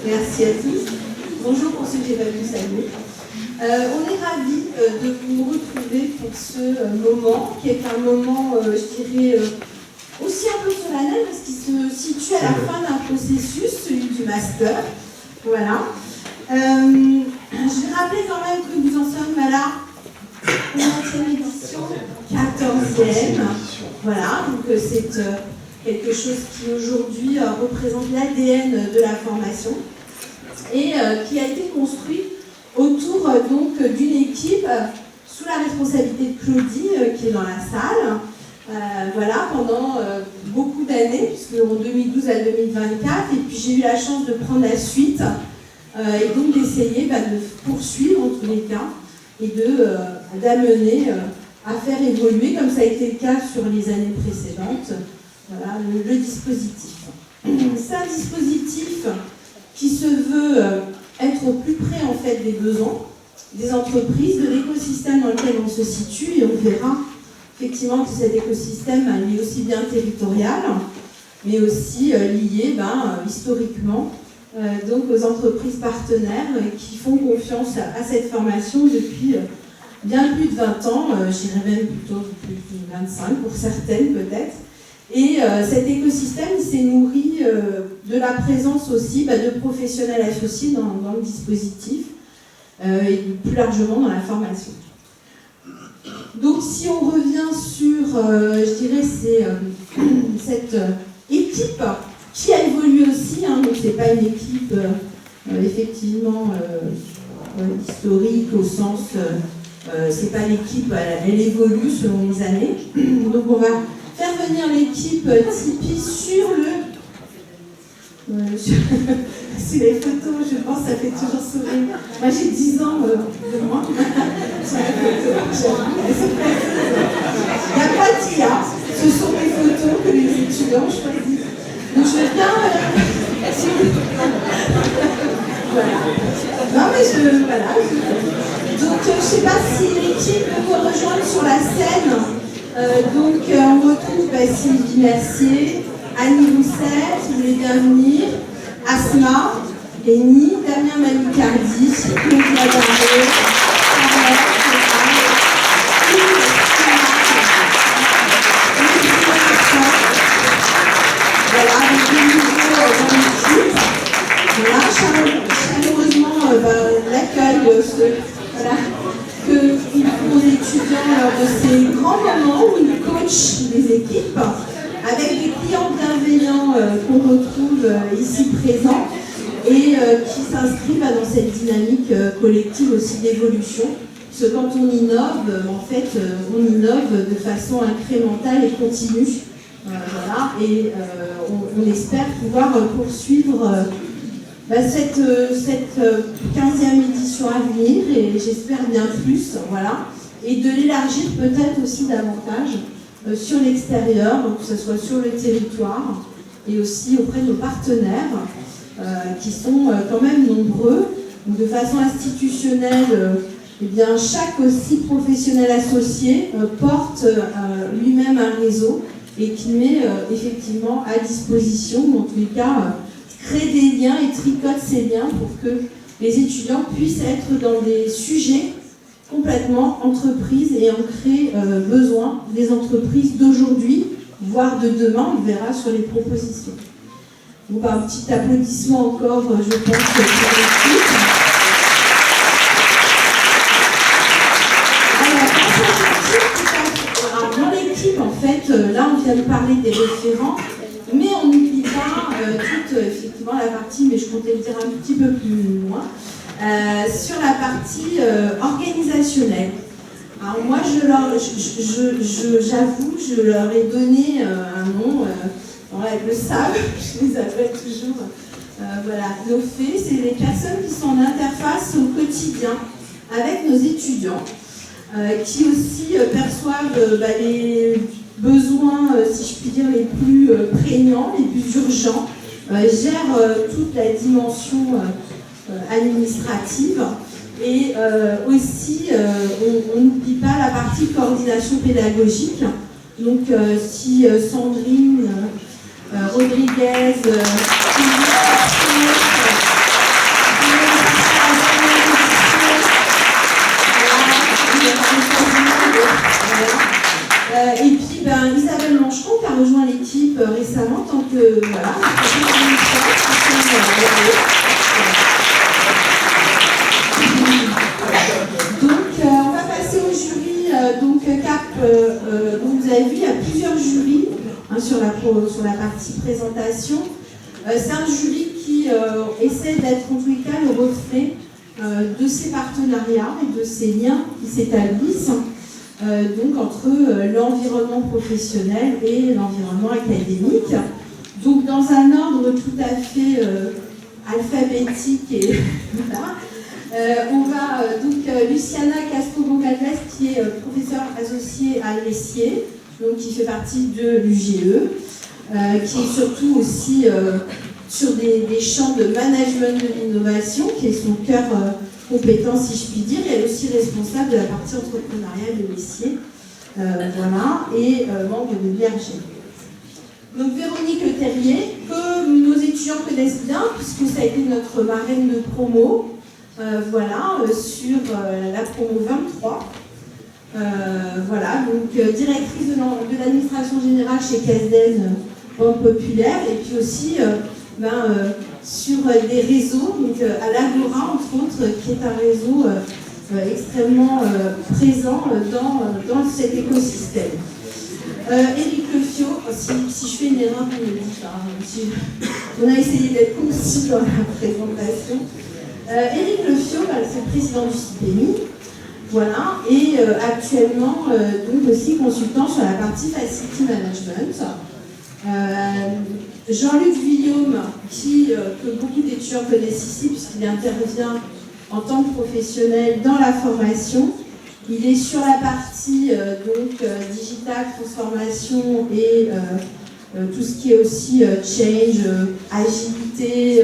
Merci à tous. Bonjour pour ceux que j'ai pas pu saluer. On est ravis de vous retrouver pour ce moment, qui est un moment, je dirais, aussi un peu solennel, parce qu'il se situe à la fin d'un processus, celui du master. Voilà. Je vais rappeler quand même que nous en sommes à la 11e édition, 14e. Voilà, donc c'est quelque chose qui aujourd'hui représente l'ADN de la formation et qui a été construit autour donc d'une équipe sous la responsabilité de Claudie qui est dans la salle. Voilà, pendant beaucoup d'années, puisque en 2012 à 2024, et puis j'ai eu la chance de prendre la suite et donc d'essayer de poursuivre en tous les cas et d'amener à faire évoluer, comme ça a été le cas sur les années précédentes, voilà, le dispositif. C'est un dispositif qui se veut être au plus près en fait des besoins des entreprises, de l'écosystème dans lequel on se situe, et on verra effectivement que cet écosystème est aussi bien territorial, mais aussi lié historiquement donc aux entreprises partenaires qui font confiance à cette formation depuis bien plus de 20 ans, j'irais même plutôt plus de 25 pour certaines peut-être. Et cet écosystème s'est nourri de la présence aussi de professionnels associés dans le dispositif et plus largement dans la formation. Donc si on revient sur, je dirais, cette équipe qui a évolué aussi, donc c'est pas une équipe effectivement historique au sens, c'est pas l'équipe, elle évolue selon les années. Donc on va faire venir l'équipe Tipeee sur sur les photos, je pense que ça fait toujours sourire. Moi j'ai 10 ans de moins sur la photo, il n'y a pas d'IA, ce sont des photos que les étudiants choisissent. Donc je viens... voilà. Non mais voilà. Donc je ne sais pas si l'équipe peut me rejoindre sur la scène. Donc on retrouve Sylvie Mercier, Annie Rousset, si vous voulez bien venir, Asma, Lénie, Damien Manicardi, Claudia Daré, voilà, donc de nouveau dans l'équipe. Voilà, chaleureusement l'accueil que font les étudiants lors de ces grands moments où ils coachent des équipes avec des clients bienveillants qu'on retrouve ici présents et qui s'inscrivent dans cette dynamique collective aussi d'évolution. Parce que quand on innove, en fait, on innove de façon incrémentale et continue. Voilà, et on espère pouvoir poursuivre cette 15e édition à venir, et j'espère bien plus, voilà, et de l'élargir peut-être aussi davantage sur l'extérieur, que ce soit sur le territoire, et aussi auprès de nos partenaires, qui sont quand même nombreux. Donc, de façon institutionnelle, eh bien, chaque aussi professionnel associé porte lui-même un réseau, et qui met effectivement à disposition, ou en tous les cas, crée des liens et tricote ces liens pour que les étudiants puissent être dans des sujets complètement entreprises et ancrés besoin des entreprises d'aujourd'hui, voire de demain, on verra sur les propositions. Donc, un petit applaudissement encore, je pense, pour l'équipe. Alors, dans l'équipe, en fait, là, on vient de parler des référents, mais on n'oublie pas toute effectivement la partie, mais je comptais le dire un petit peu plus loin, sur la partie organisationnelle. Alors moi, j'avoue, je leur ai donné un nom, elles le savent, je les appelle toujours, voilà, nos faits, c'est les personnes qui sont en interface au quotidien avec nos étudiants, qui aussi perçoivent les besoins, si je puis dire, les plus prégnants, les plus urgents, gèrent toute la dimension administrative. Et aussi, on n'oublie pas la partie coordination pédagogique. Donc, si Sandrine Rodriguez, et puis Isabelle Mancheron qui a rejoint l'équipe récemment, tant que voilà. Donc on va passer au jury. Donc CAP, vous avez vu, il y a plusieurs jurys sur la partie présentation. C'est un jury qui essaie d'être en tous les cas le reflet de ces partenariats et de ces liens qui s'établissent donc entre l'environnement professionnel et l'environnement académique. Donc dans un ordre tout à fait alphabétique et voilà. On va Luciana Castro-Goncalves qui est professeure associée à l'ESSIE, donc qui fait partie de l'UGE, qui est surtout aussi sur des champs de management de l'innovation, qui est son cœur compétent, si je puis dire. Elle est aussi responsable de la partie entrepreneuriale de l'ESSIE, voilà, et membre de l'IRG. Donc Véronique Le Terrier, que nos étudiants connaissent bien, puisque ça a été notre marraine de promo, voilà, sur la promo 23. Voilà, donc directrice de l'administration générale chez Casden, Banque Populaire, et puis aussi sur des réseaux, donc à l'Agora, entre autres, qui est un réseau extrêmement présent dans cet écosystème. Éric Le Fiot, si je fais une erreur, vous me le dites, on a essayé d'être concis dans la présentation. Éric Le Fiot, c'est le président du CIPEMI, voilà, et actuellement donc aussi consultant sur la partie Facility Management. Jean-Luc Villaume, que beaucoup d'étudiants connaissent ici, puisqu'il intervient en tant que professionnel dans la formation. Il est sur la partie digital, transformation et tout ce qui est aussi change, agilité,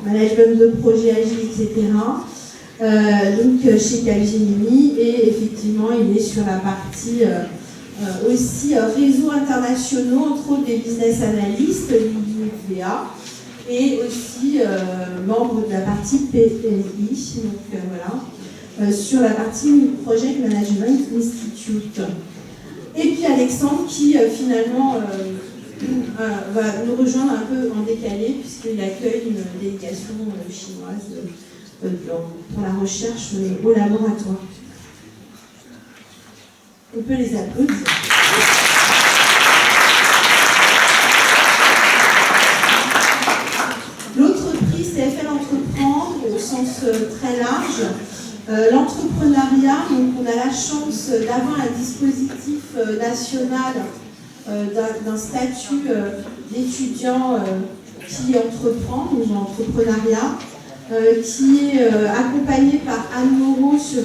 management de projet agile, etc. Donc chez Capgemini, et effectivement il est sur la partie aussi réseaux internationaux, entre autres des business analysts, l'UVA, et aussi membre de la partie PLI, donc voilà, sur la partie Project Management Institute. Et puis Alexandre qui finalement va nous rejoindre un peu en décalé, puisqu'il accueille une délégation chinoise pour la recherche au laboratoire. On peut les applaudir. L'autre prix, c'est FL Entreprendre, au sens très large. L'entrepreneuriat, donc on a la chance d'avoir un dispositif national d'un statut d'étudiant qui entreprend, donc l'entrepreneuriat, qui est accompagné par Anne Moreau sur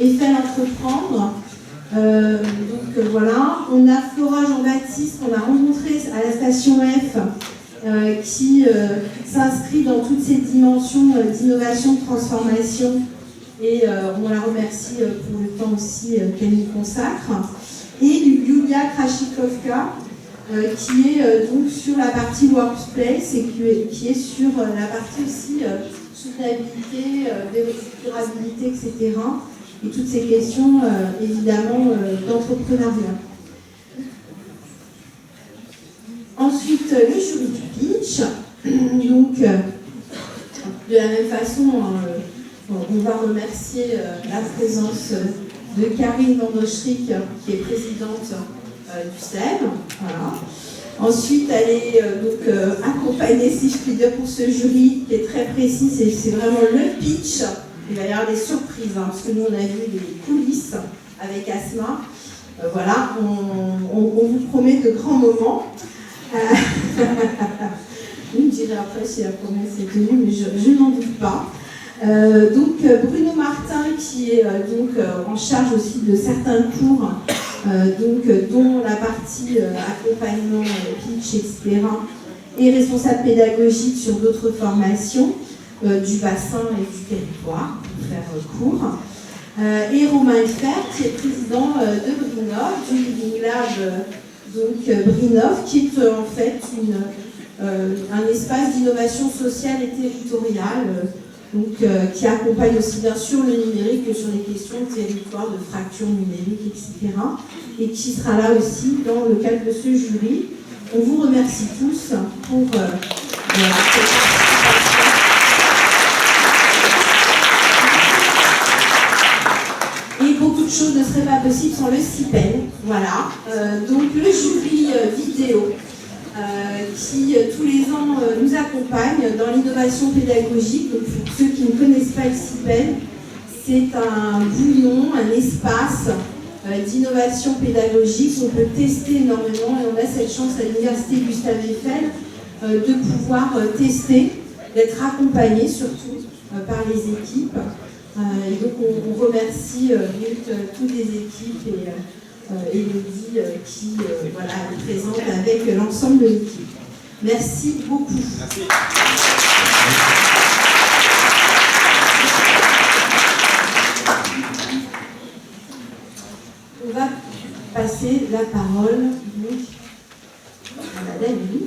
FL Entreprendre. Donc voilà, on a Flora Jean-Baptiste qu'on a rencontré à la station F, qui s'inscrit dans toutes ces dimensions d'innovation, de transformation, et on la remercie pour le temps aussi qu'elle nous consacre. Et Yulia Krashikovka, qui est donc sur la partie workplace et qui est sur la partie aussi soutenabilité, durabilité, etc. Et toutes ces questions, évidemment, d'entrepreneuriat. Ensuite, le jury du pitch. Donc, de la même façon, on va remercier la présence de Karine Van Doschrik, qui est présidente du SEM. Voilà. Ensuite, elle est accompagnée, si je puis dire, pour ce jury qui est très précis. C'est vraiment le pitch Il va y avoir des surprises, hein, parce que nous on a vu des coulisses avec Asma. Voilà, on vous promet de grands moments. Vous me direz après si la promesse est tenue, mais je n'en doute pas. Donc Bruno Martin, qui est en charge aussi de certains cours, dont la partie accompagnement, pitch, etc., est responsable pédagogique sur d'autres formations du bassin et du territoire, pour faire court. Et Romain Effert, qui est président de Brinov, du Living Lab Brinov, qui est en fait un espace d'innovation sociale et territoriale, qui accompagne aussi bien sûr le numérique que sur les questions de territoire, de fracture numérique, etc. Et qui sera là aussi dans le cadre de ce jury. On vous remercie tous pour cette participation. Et beaucoup de choses ne seraient pas possibles sans le CIPEN. Voilà. Donc le jury vidéo qui tous les ans nous accompagne dans l'innovation pédagogique. Donc, pour ceux qui ne connaissent pas le CIPEN, c'est un bouillon, un espace d'innovation pédagogique où on peut tester énormément, et on a cette chance à l'université Gustave Eiffel de pouvoir tester, d'être accompagné surtout par les équipes. Et donc on remercie toutes les équipes et Elodie qui est présente avec l'ensemble de l'équipe. Merci beaucoup. Merci. On va passer la parole donc, à Madame Louis.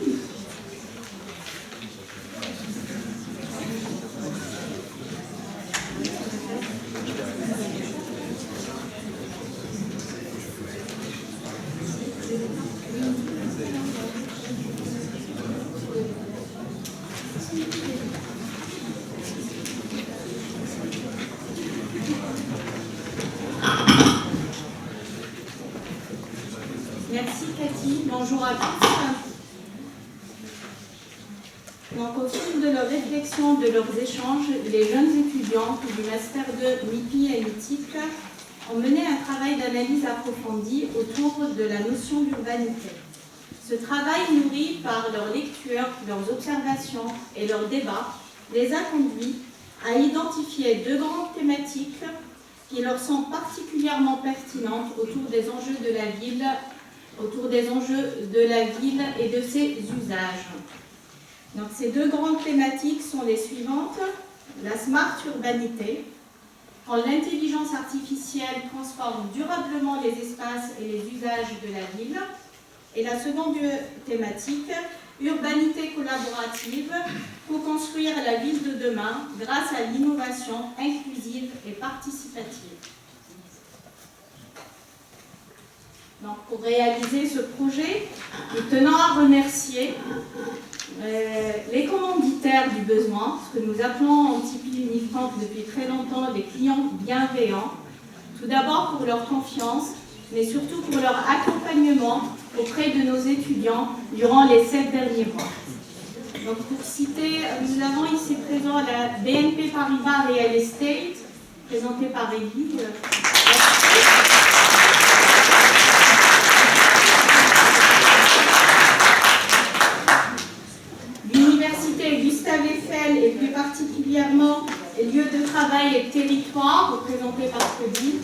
Merci Cathy, bonjour à tous. Donc, au fil de leurs réflexions, de leurs échanges, les jeunes étudiants du Master 2 MIPI et MITIC ont mené un travail d'analyse approfondie autour de la notion d'urbanité. Ce travail, nourri par leurs lectures, leurs observations et leurs débats, les a conduits à identifier deux grandes thématiques qui leur sont particulièrement pertinentes autour des enjeux de la ville et de ses usages. Donc, ces deux grandes thématiques sont les suivantes. La smart urbanité, quand l'intelligence artificielle transforme durablement les espaces et les usages de la ville. Et la seconde thématique, urbanité collaborative, pour construire la ville de demain grâce à l'innovation inclusive et participative. Donc, pour réaliser ce projet, nous tenons à remercier les commanditaires du besoin, ce que nous appelons en Tipeee Unifranc depuis très longtemps des clients bienveillants. Tout d'abord pour leur confiance, mais surtout pour leur accompagnement auprès de nos étudiants durant les 7 derniers mois. Donc, pour citer, nous avons ici présent la BNP Paribas Real Estate, présentée par Élie. L'université Gustave Eiffel et plus particulièrement les lieux de travail et territoire, représentés par Cody.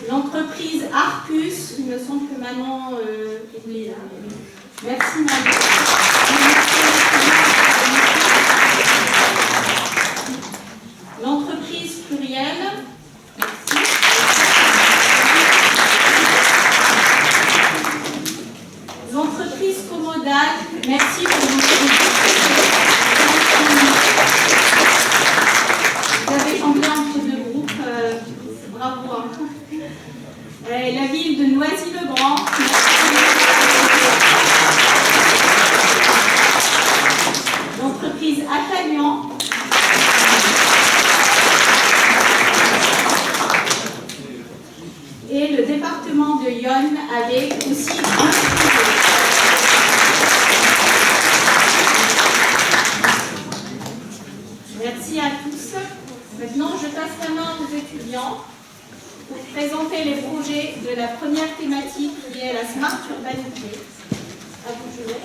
L'entreprise Arcus, il me semble que Manon oublie. Merci Manon. L'entreprise Plurielle. Merci. L'entreprise Commodal. Merci pour votre vous avez changé entre deux groupes. Bravo. La ville de Noisy-le-Grand. L'entreprise Atalian. Et le département de Yonne avec aussi un sujet. étudiants pour présenter les projets de la première thématique qui est la Smart Urbanité. À vous de jouer.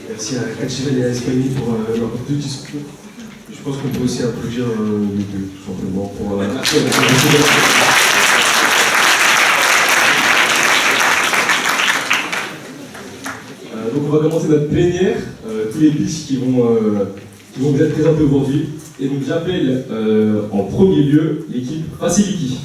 Merci à Catchivel et à Espagny pour leur deux discours. Je pense qu'on peut aussi applaudir les deux, tout simplement, pour donc on va commencer notre plénière, tous les pitchs qui vont vous être présentés aujourd'hui. Et donc j'appelle en premier lieu l'équipe Faciliki.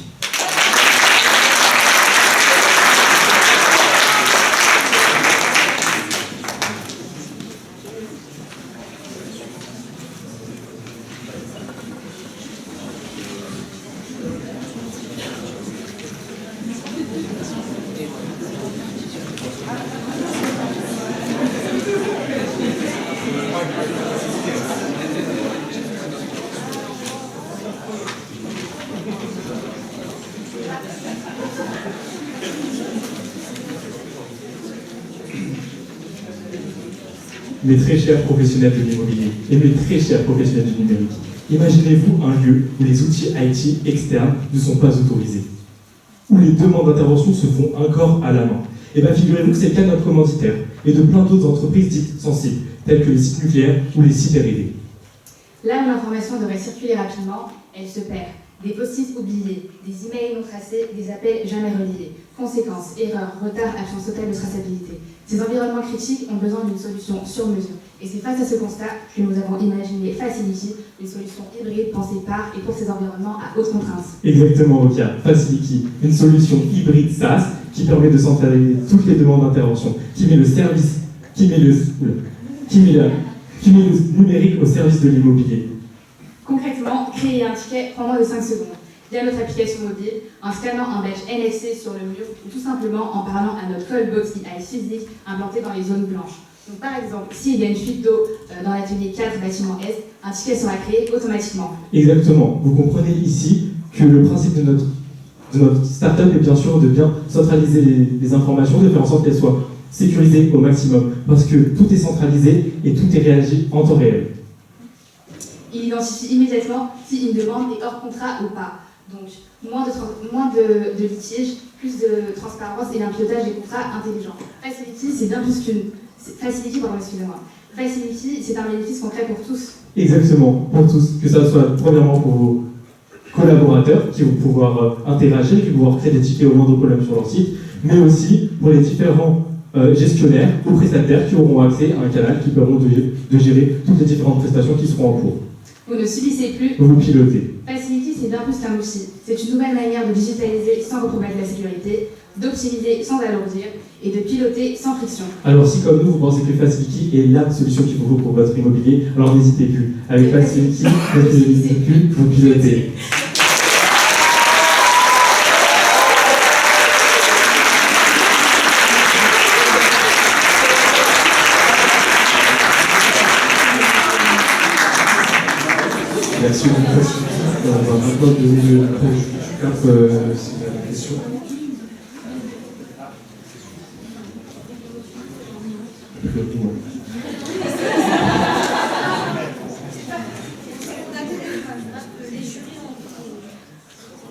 Mes très chers professionnels de l'immobilier et mes très chers professionnels du numérique, imaginez-vous un lieu où les outils IT externes ne sont pas autorisés, où les demandes d'intervention se font encore à la main. Et bien figurez-vous que c'est le cas de notre commanditaire et de plein d'autres entreprises dites sensibles, telles que les sites nucléaires ou les sites R&D. Là où l'information devrait circuler rapidement, elle se perd. Des post-it oubliés, des emails non tracés, des appels jamais reliés. Conséquences, erreurs, retard, absence totale de traçabilité. Ces environnements critiques ont besoin d'une solution sur mesure. Et c'est face à ce constat que nous avons imaginé Faciliki, une solution hybride pensée par et pour ces environnements à haute contrainte. Exactement, Rokia. Faciliki, une solution hybride SaaS qui permet de centraliser toutes les demandes d'intervention, qui met le numérique au service de l'immobilier. Concrètement, créer un ticket prend moins de 5 secondes. Via notre application mobile, en scannant un badge NFC sur le mur ou tout simplement en parlant à notre callbox AI physique implanté dans les zones blanches. Donc par exemple, s'il y a une fuite d'eau dans l'atelier 4 bâtiment Est, un ticket sera créé automatiquement. Exactement. Vous comprenez ici que le principe de notre startup est bien sûr de bien centraliser les informations, de faire en sorte qu'elles soient sécurisées au maximum. Parce que tout est centralisé et tout est réagi en temps réel. Il identifie immédiatement si une demande est hors contrat ou pas. Donc, moins de litiges, plus de transparence et un pilotage des contrats intelligents. Faciliki, c'est bien plus qu'une... Faciliki, c'est un bénéfice concret pour tous. Exactement, pour tous. Que ça soit premièrement pour vos collaborateurs qui vont pouvoir interagir, qui vont pouvoir créer des tickets au moindre problème sur leur site, mais aussi pour les différents gestionnaires ou prestataires qui auront accès à un canal qui permettront de gérer toutes les différentes prestations qui seront en cours. Vous ne subissez plus. Vous pilotez. Faciliki, c'est bien plus qu'un outil. C'est une nouvelle manière de digitaliser sans compromettre la sécurité, d'optimiser sans alourdir et de piloter sans friction. Alors si comme nous, vous pensez que Faciliki est la solution qu'il vous faut pour votre immobilier, alors n'hésitez plus. Avec Faciliki, vous pilotez. Merci beaucoup. On va maintenant donner le cap si vous avez des questions.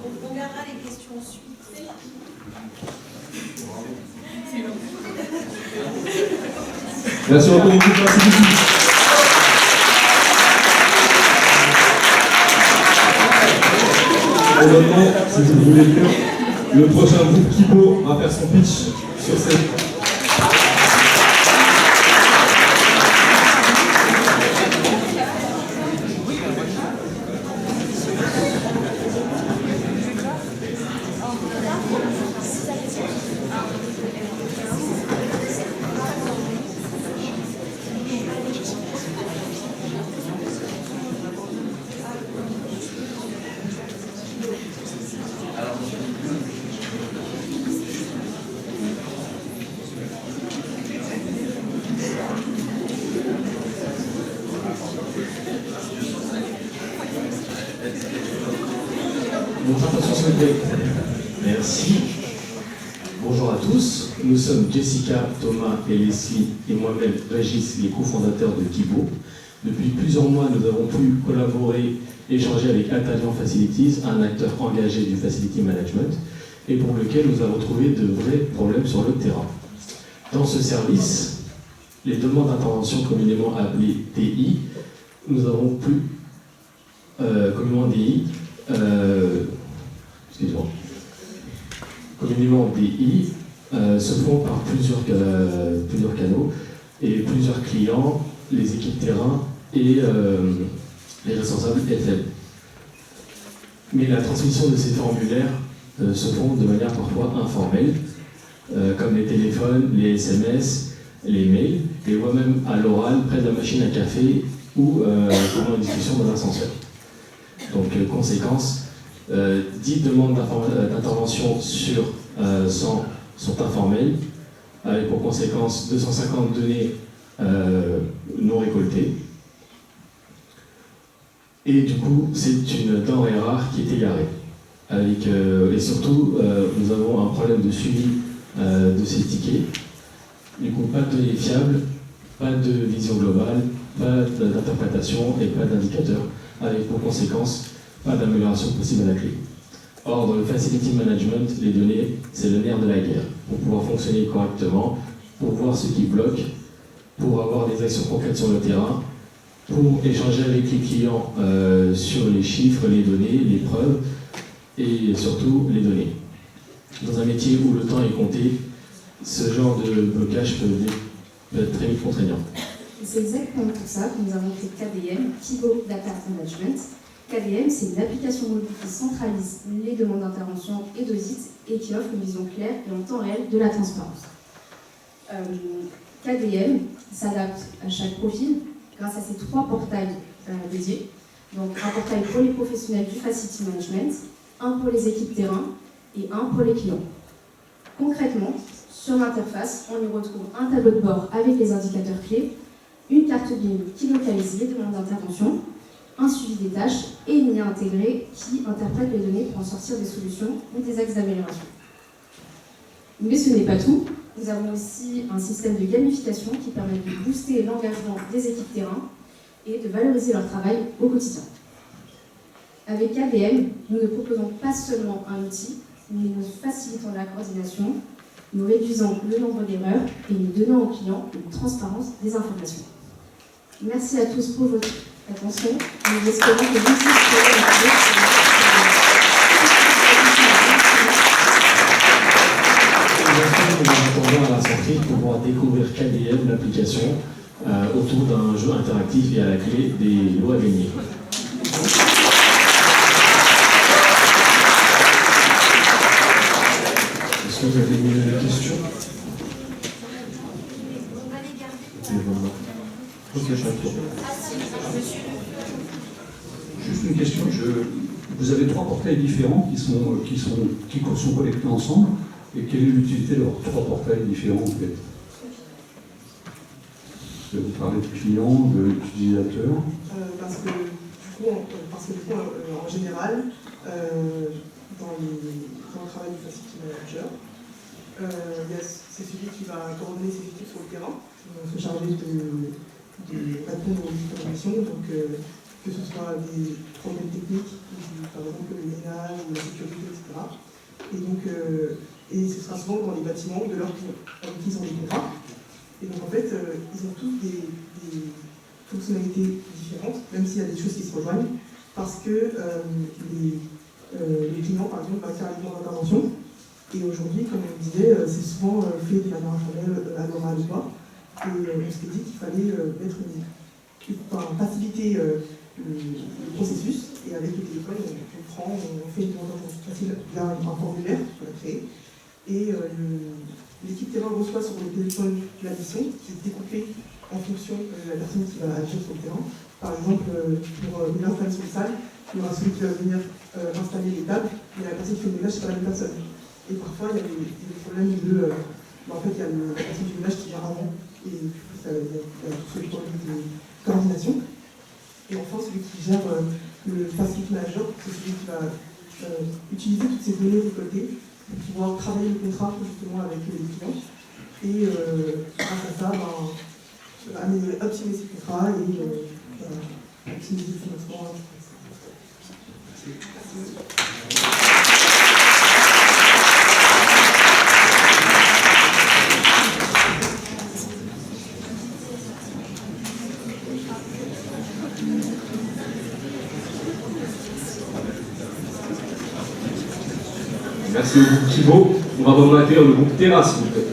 On regardera les questions ensuite. Merci beaucoup, l'équipe Faciliki. Et maintenant, si vous voulez bien, le prochain groupe Kibo va faire son pitch sur scène. Merci. Bonjour à tous. Nous sommes Jessica, Thomas et Leslie et moi-même, Régis, les cofondateurs de Kibo. Depuis plusieurs mois, nous avons pu collaborer échangé avec Atalian Facilities, un acteur engagé du Facility Management, et pour lequel nous avons trouvé de vrais problèmes sur le terrain. Dans ce service, les demandes d'intervention communément appelées DI, nous avons pu, communément DI, communément DI, se font par plusieurs canaux et plusieurs clients, les équipes terrain et les responsables FM. Mais la transmission de ces formulaires se font de manière parfois informelle, comme les téléphones, les SMS, les mails, et voire même à l'oral, près de la machine à café ou pendant une discussion dans l'ascenseur. Donc, conséquence, 10 demandes d'intervention sur 100 sont informelles, avec pour conséquence 250 données non récoltées. Et du coup, c'est une denrée rare qui est égarée. Et surtout, nous avons un problème de suivi de ces tickets. Du coup, pas de données fiables, pas de vision globale, pas d'interprétation et pas d'indicateur, avec pour conséquence pas d'amélioration possible à la clé. Or, dans le Facility Management, les données, c'est le nerf de la guerre. Pour pouvoir fonctionner correctement, pour voir ce qui bloque, pour avoir des actions concrètes sur le terrain, pour échanger avec les clients sur les chiffres, les données, les preuves et surtout les données. Dans un métier où le temps est compté, ce genre de blocage peut être très vite contraignant. C'est exactement pour ça que nous avons créé KDM, Kibo Data Management. KDM, c'est une application mobile qui centralise les demandes d'intervention et d'audit et qui offre une vision claire et en temps réel de la transparence. KDM s'adapte à chaque profil grâce à ces 3 portails dédiés. Donc un portail pour les professionnels du Facility Management, un pour les équipes terrain et un pour les clients. Concrètement, sur l'interface, on y retrouve un tableau de bord avec les indicateurs clés, une carte BIM qui localise les demandes d'intervention, un suivi des tâches et une IA intégrée qui interprète les données pour en sortir des solutions ou des axes d'amélioration. Mais ce n'est pas tout. Nous avons aussi un système de gamification qui permet de booster l'engagement des équipes terrain et de valoriser leur travail au quotidien. Avec KDM, nous ne proposons pas seulement un outil, mais nous facilitons la coordination, nous réduisons le nombre d'erreurs et nous donnons aux clients une transparence des informations. Merci à tous pour votre attention. Nous espérons que vous nous attendons à la sortie pour pouvoir découvrir KDM, l'application, autour d'un jeu interactif et à la clé des lots à gagner. Est-ce que vous avez des questions? Juste une question, vous avez 3 portails différents qui sont connectés ensemble, et quelle est l'utilité de leurs 3 portails différents en fait? Vous parlez de clients, d'utilisateurs? Parce que du coup, en général, dans le travail du Facility Manager, c'est celui qui va coordonner ses équipes sur le terrain, se charger de répondre aux différentes missions, donc que ce soit des problèmes techniques, par exemple le ménage, la sécurité, etc. Et donc, et ce sera souvent dans les bâtiments de leurs clients, avec qui ils ont des contrats. Et donc en fait, ils ont tous des fonctionnalités différentes, même s'il y a des choses qui se rejoignent, parce que les clients, par exemple, vont faire les demandes d'intervention. Et aujourd'hui, comme on disait, c'est souvent fait de manière informelle, à l'oral ou pas. Et on s'est dit qu'il fallait faciliter le processus. Et avec le téléphone, on fait une demande d'intervention facile via un formulaire qu'on a créé. Et l'équipe terrain reçoit sur le téléphone la mission qui est découpée en fonction de la personne qui va agir sur le terrain. Par exemple, pour une installation de salle, il y aura celui qui va venir installer les tables, et la personne qui fait le ménage, c'est pas la même personne. Et parfois, il y a des problèmes de... en fait, il y a la personne du ménage qui vient avant, et du coup, il y a tout ce problème de coordination. Et enfin, celui qui gère le Facility Manager, c'est celui qui va utiliser toutes ces données récoltées pour pouvoir travailler le contrat justement avec les clients. Et grâce à ça, optimiser ses contrats et optimiser le financement. Merci au groupe Thibaut. On va maintenant accueillir le groupe Terra, s'il vous plaît.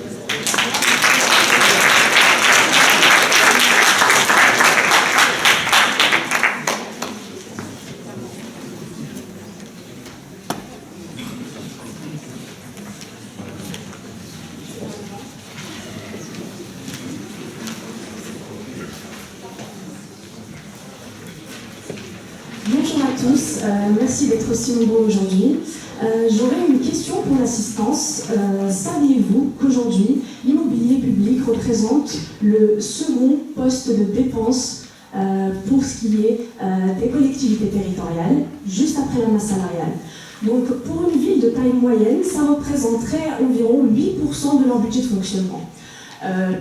Bonjour à tous, merci d'être aussi nombreux aujourd'hui. J'aurais une question pour l'assistance. Saviez-vous qu'aujourd'hui, l'immobilier public représente le second poste de dépense pour ce qui est des collectivités territoriales, juste après la masse salariale? Donc pour une ville de taille moyenne, ça représenterait environ 8% de leur budget de fonctionnement.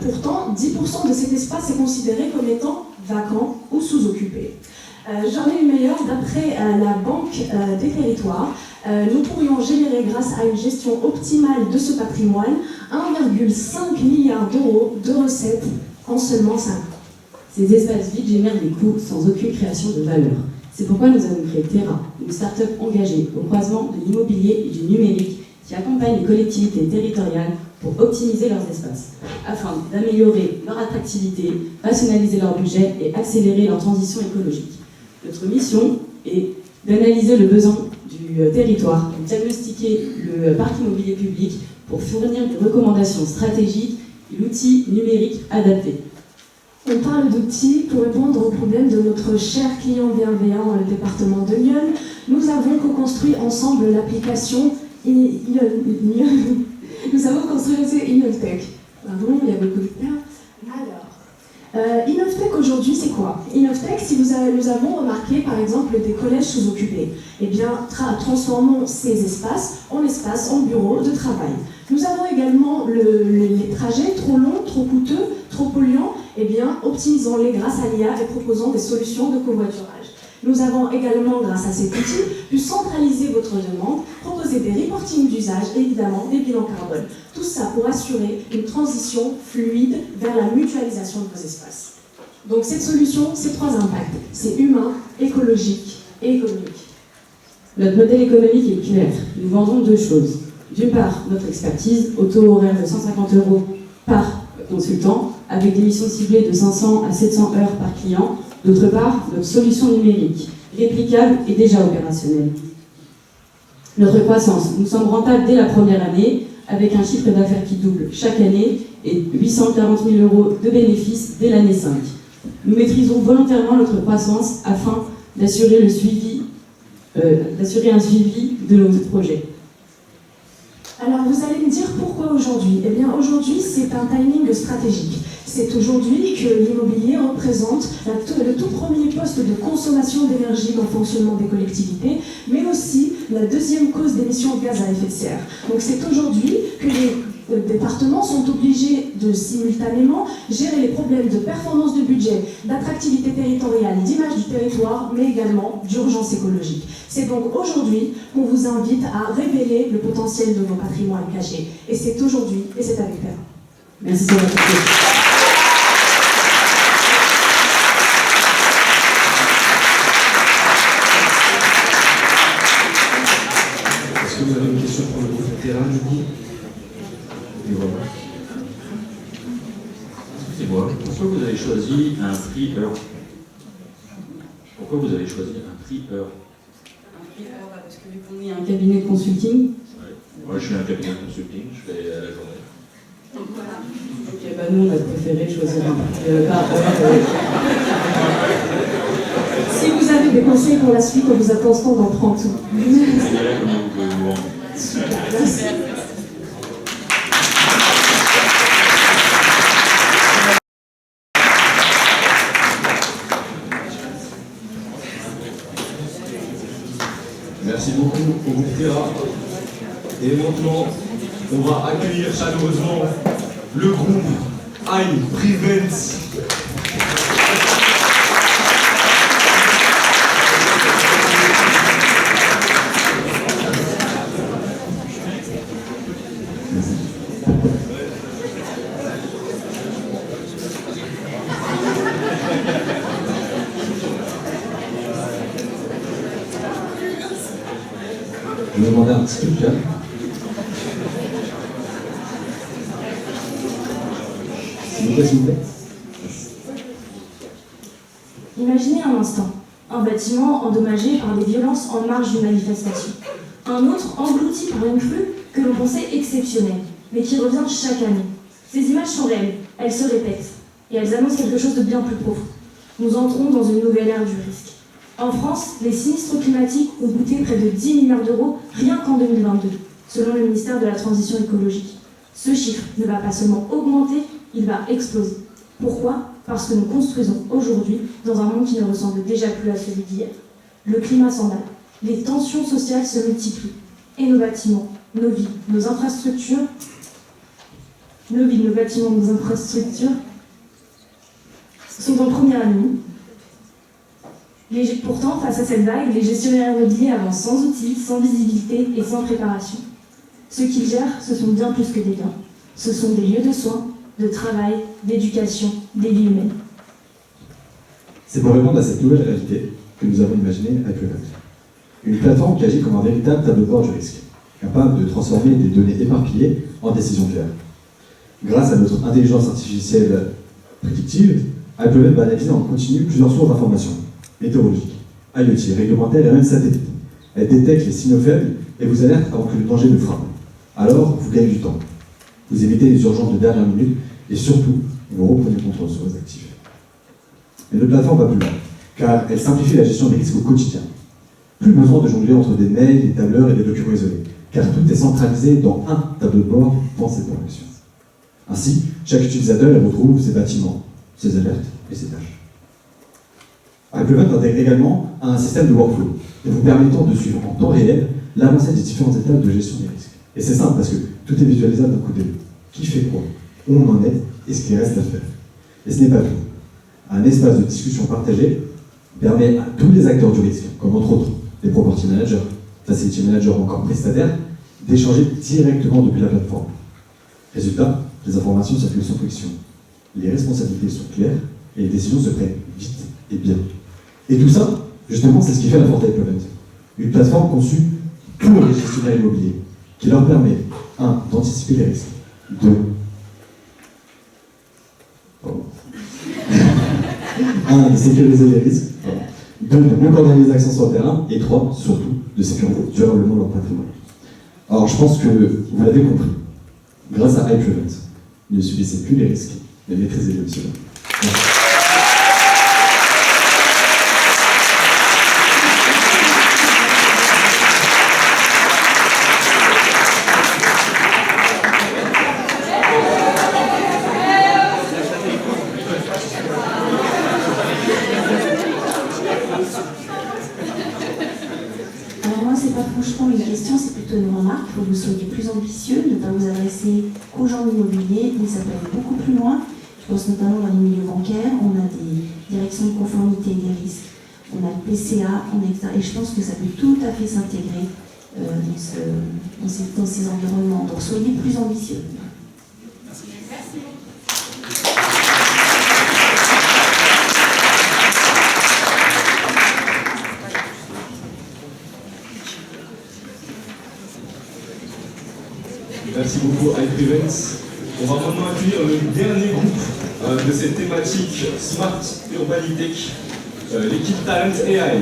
Pourtant, 10% de cet espace est considéré comme étant vacant ou sous-occupé. J'en ai une meilleure, d'après la Banque des territoires, nous pourrions générer grâce à une gestion optimale de ce patrimoine 1,5 milliard d'euros de recettes en seulement 5 ans. Ces espaces vides génèrent des coûts sans aucune création de valeur. C'est pourquoi nous avons créé Terra, une start-up engagée au croisement de l'immobilier et du numérique qui accompagne les collectivités territoriales pour optimiser leurs espaces, afin d'améliorer leur attractivité, rationaliser leur budget et accélérer leur transition écologique. Notre mission est d'analyser le besoin du territoire, de diagnostiquer le parc immobilier public pour fournir des recommandations stratégiques et l'outil numérique adapté. On parle d'outils pour répondre aux problèmes de notre cher client bienveillant, le département de Lyon. Nous avons co-construit ensemble l'application Nous avons construit Innovtech. Pardon, il y a beaucoup de termes. Alors, Innovtech aujourd'hui, c'est quoi? Innovtech, si nous avons remarqué par exemple des collèges sous-occupés, eh bien, transformons ces espaces en bureaux de travail. Nous avons également les trajets trop longs, trop coûteux, trop polluants, eh bien, optimisons-les grâce à l'IA et proposons des solutions de covoiturage. Nous avons également, grâce à cet outil, pu centraliser votre demande, proposer des reportings d'usage et évidemment des bilans carbone. Tout ça pour assurer une transition fluide vers la mutualisation de vos espaces. Donc cette solution, c'est 3 impacts. C'est humain, écologique et économique. Notre modèle économique est clair. Nous vendons 2 choses. D'une part, notre expertise, au taux horaire de 150 € par consultant, avec des missions ciblées de 500 à 700 heures par client. D'autre part, notre solution numérique, réplicable et déjà opérationnelle. Notre croissance, nous sommes rentables dès la première année, avec un chiffre d'affaires qui double chaque année et 840 000 € de bénéfices dès l'année 5. Nous maîtrisons volontairement notre croissance afin d'assurer un suivi de nos projets. Alors vous allez me dire pourquoi aujourd'hui? Eh bien aujourd'hui c'est un timing stratégique. C'est aujourd'hui que l'immobilier représente le tout premier poste de consommation d'énergie dans le fonctionnement des collectivités, mais aussi la deuxième cause d'émissions de gaz à effet de serre. Donc c'est aujourd'hui que les départements sont obligés de simultanément gérer les problèmes de performance de budget, d'attractivité territoriale, d'image du territoire, mais également d'urgence écologique. C'est donc aujourd'hui qu'on vous invite à révéler le potentiel de vos patrimoines cachés. Et c'est aujourd'hui, et c'est avec Terra. Merci pour votre attention. Est-ce que vous avez une question pour le groupe Terra, du coup? Et voilà. Excusez-moi, pourquoi vous avez choisi un prix heure? Pourquoi vous avez choisi un prix heure? Un prix heure, parce que vu qu'on est un cabinet de consulting. Ouais. Moi, je suis un cabinet de consulting, je fais la journée. Donc voilà. Ok, bah nous, on a préféré choisir un prix par heure. Si vous avez des conseils pour la suite, on vous attend en stand, on prend tout. Comme vous pouvez vous rendre. Super, merci. Merci beaucoup au groupe Terra. Et maintenant, on va accueillir chaleureusement le groupe iPrevent. Je vais vous demander un petit peu de calme. S'il vous plaît. Imaginez un instant, un bâtiment endommagé par des violences en marge d'une manifestation. Un autre englouti par une crue que l'on pensait exceptionnelle, mais qui revient chaque année. Ces images sont réelles, elles se répètent, et elles annoncent quelque chose de bien plus profond. Nous entrons dans une nouvelle ère du risque. En France, les sinistres climatiques ont coûté près de 10 milliards d'euros rien qu'en 2022, selon le ministère de la Transition écologique. Ce chiffre ne va pas seulement augmenter, il va exploser. Pourquoi ? Parce que nous construisons aujourd'hui dans un monde qui ne ressemble déjà plus à celui d'hier. Le climat s'emballe, les tensions sociales se multiplient, et nos bâtiments, nos villes, nos infrastructures, sont en première ligne. Pourtant, face à cette vague, les gestionnaires immobiliers avancent sans outils, sans visibilité et sans préparation. Ce qu'ils gèrent, ce sont bien plus que des biens. Ce sont des lieux de soins, de travail, d'éducation, des vies humaines. C'est pour répondre à cette nouvelle réalité que nous avons imaginé HyperEvent. Une plateforme qui agit comme un véritable tableau de bord du risque, capable de transformer des données éparpillées en décisions claires. Grâce à notre intelligence artificielle prédictive, HyperEvent va analyser en continu plusieurs sources d'informations, météorologiques, IoT, réglementaires et même satellites. Elle détecte les signaux faibles et vous alerte avant que le danger ne frappe. Alors, vous gagnez du temps. Vous évitez les urgences de dernière minute et surtout, vous reprenez le contrôle sur vos actifs. Mais notre plateforme va plus loin, car elle simplifie la gestion des risques au quotidien. Plus besoin de jongler entre des mails, des tableurs et des documents isolés, car tout est centralisé dans un tableau de bord pensé pour l'action. Ainsi, chaque utilisateur retrouve ses bâtiments, ses alertes et ses tâches. HyperEvent intègre également un système de workflow, vous permettant de suivre en temps réel l'avancée des différentes étapes de gestion des risques. Et c'est simple parce que tout est visualisable d'un coup d'œil. Qui fait quoi, où on en est et ce qu'il reste à faire. Et ce n'est pas tout. Un espace de discussion partagé permet à tous les acteurs du risque, comme entre autres les property managers, facility managers ou encore prestataires, d'échanger directement depuis la plateforme. Résultat, les informations circulent sans friction. Les responsabilités sont claires et les décisions se prennent vite et bien. Et tout ça, justement, c'est ce qui fait la force d'HyperEvent. Une plateforme conçue pour les gestionnaires immobiliers, qui leur permet, 1. d'anticiper les risques, 2. 1. de sécuriser les risques, 2. de mieux coordonner les actions sur le terrain, et 3. surtout, de sécuriser durablement leur patrimoine. Alors je pense que vous l'avez compris, grâce à HyperEvent, ne subissez plus les risques, mais maîtrisez-les aussi. Une remarque, il faut que vous soyez plus ambitieux, ne pas vous adresser qu'aux gens immobiliers, mais ça peut aller beaucoup plus loin. Je pense notamment dans les milieux bancaires, on a des directions de conformité des risques, on a le PCA, et je pense que ça peut tout à fait s'intégrer dans ces environnements. Donc soyez plus ambitieux. Merci beaucoup HyperEvent. On va maintenant accueillir le dernier groupe de cette thématique Smart Urbanitech, l'équipe Talent AI.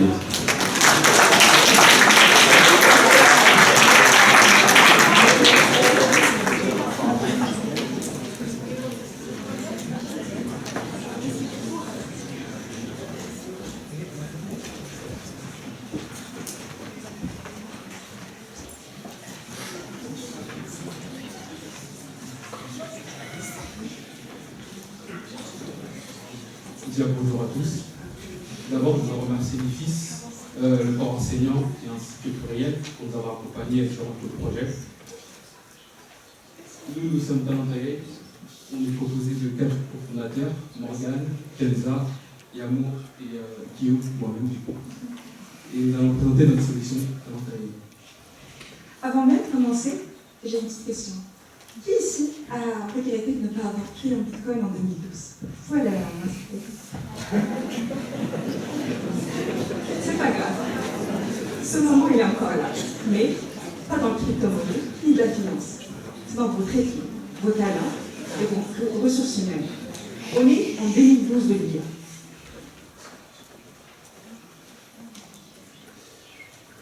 Bonjour à tous. D'abord, je voudrais remercier l'IFIS, le corps enseignant et ainsi que Pluriel pour nous avoir accompagnés sur le projet. Nous sommes Talent AI. On est composé de 4 cofondateurs, Morgane, Kenza, Yamour et Guillaume, moi-même du coup. Et nous allons présenter notre solution Talent AI. Avant même de commencer, j'ai une petite question. Qui ici a regretté de ne pas avoir pris un bitcoin en 2012 ? Voilà, c'est pas grave. Ce moment, il est encore là. Mais crypto-monnaie, ni de la finance. C'est dans votre équipe, vos talents et vos ressources humaines. On est en 2012 de l'IA.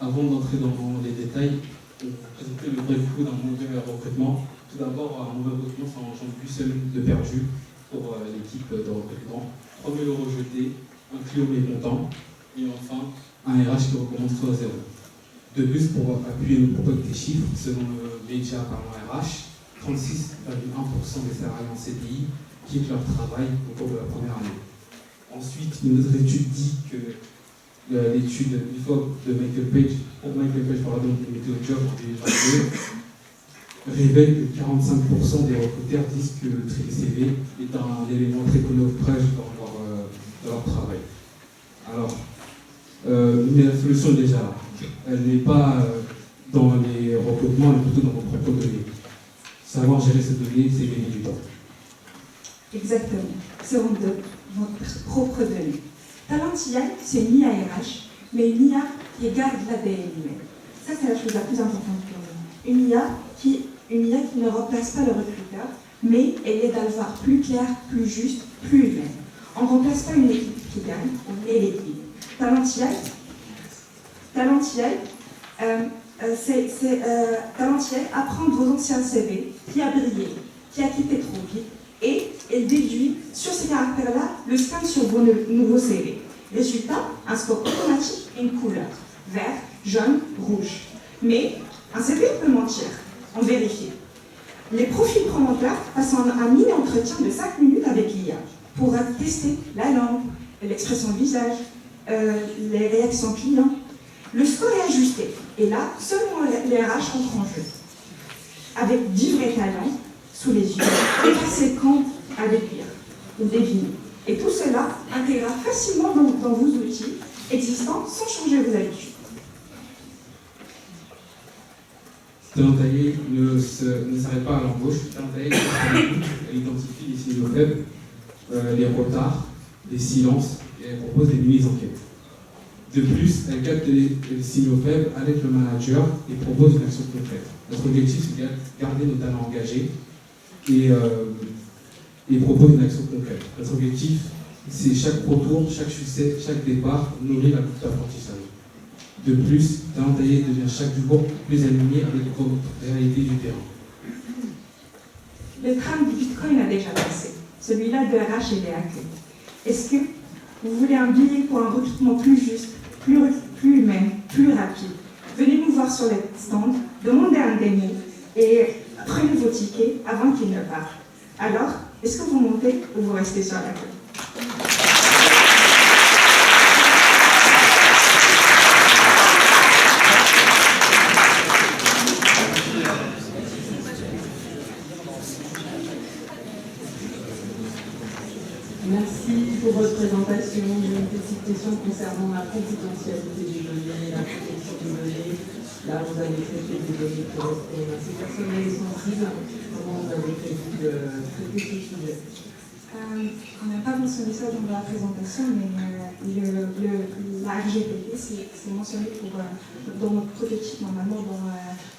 Avant d'entrer dans les détails, pour présenter le vrai coût d'un mauvais recrutement, tout d'abord, un mauvais recrutement, ça engendre 8 semaines de perdu pour l'équipe de recrutement, 3 000 € jetés, un client mécontent, et enfin, un RH qui recommence tout à zéro. De plus, pour appuyer le propos des chiffres, selon le média parlant RH, 36,1% des salariés en CDI quittent leur travail au cours de la première année. Ensuite, une autre étude dit que l'étude IFOP de Michael Page, Météo Job en 2022, révèle que 45% des recruteurs disent que le tri CV est un élément très chronophage dans leur travail. Alors, mais la solution est déjà là. Elle n'est pas dans les recrutements, elle est plutôt dans vos propres données. Savoir gérer ces données, c'est gagner du temps. Exactement. C'est votre propre donnée. Talent IA, c'est une IA RH, mais une IA qui garde l'ADN humain. Ça, c'est la chose la plus importante pour nous. Une IA qui ne remplace pas le recruteur, mais elle aide à le voir plus clair, plus juste, plus humain. On ne remplace pas une équipe qui gagne, on est l'équipe. Talent IA, apprendre vos anciens CV, qui a brillé, qui a quitté trop vite, et elle déduit sur ces caractères-là le scan sur vos nouveaux CV. Résultat, un score automatique et une couleur, vert, jaune, rouge. Mais un CV peut mentir, on vérifie. Les profils promoteurs passent un mini-entretien de 5 minutes avec l'IA pour tester la langue, l'expression de visage, les réactions clients. Le score est ajusté, et là, seulement les RH entrent en jeu. Avec 10 vrais talents sous les yeux, effacer compte à déduire ou deviner. Et tout cela intégrera facilement dans vos outils existants sans changer vos habitudes. Talentaillé ne s'arrête pas à l'embauche. Talentaillé elle identifie les signaux faibles, les retards, les silences, et elle propose des mini-enquêtes. De plus, elle capte les signaux faibles avec le manager et propose une action concrète. Notre objectif, c'est de garder nos talents engagés et propose une action concrète. Notre objectif, c'est chaque retour, chaque succès, chaque départ, nourrir la boucle d'apprentissage. De plus, Talentaillé devient chaque jour plus aligné avec la réalité du terrain. Le train du Bitcoin a déjà passé. Celui-là de RH et des hackers. Est-ce que vous voulez un billet pour un recrutement plus juste, plus humain, plus rapide? Venez nous voir sur les stands, demandez un démo et prenez vos tickets avant qu'ils ne partent. Alors, est-ce que vous montez ou vous restez sur la queue? Merci pour votre présentation. J'ai une petite question concernant la confidentialité des données, la protection des données. Là, vous avez traité des données qui correspondent assez personnelles et sensibles. Comment vous avez prévu de traiter ce sujet? On n'a pas mentionné ça dans la présentation, mais la RGPD, c'est mentionné dans notre prototype, normalement,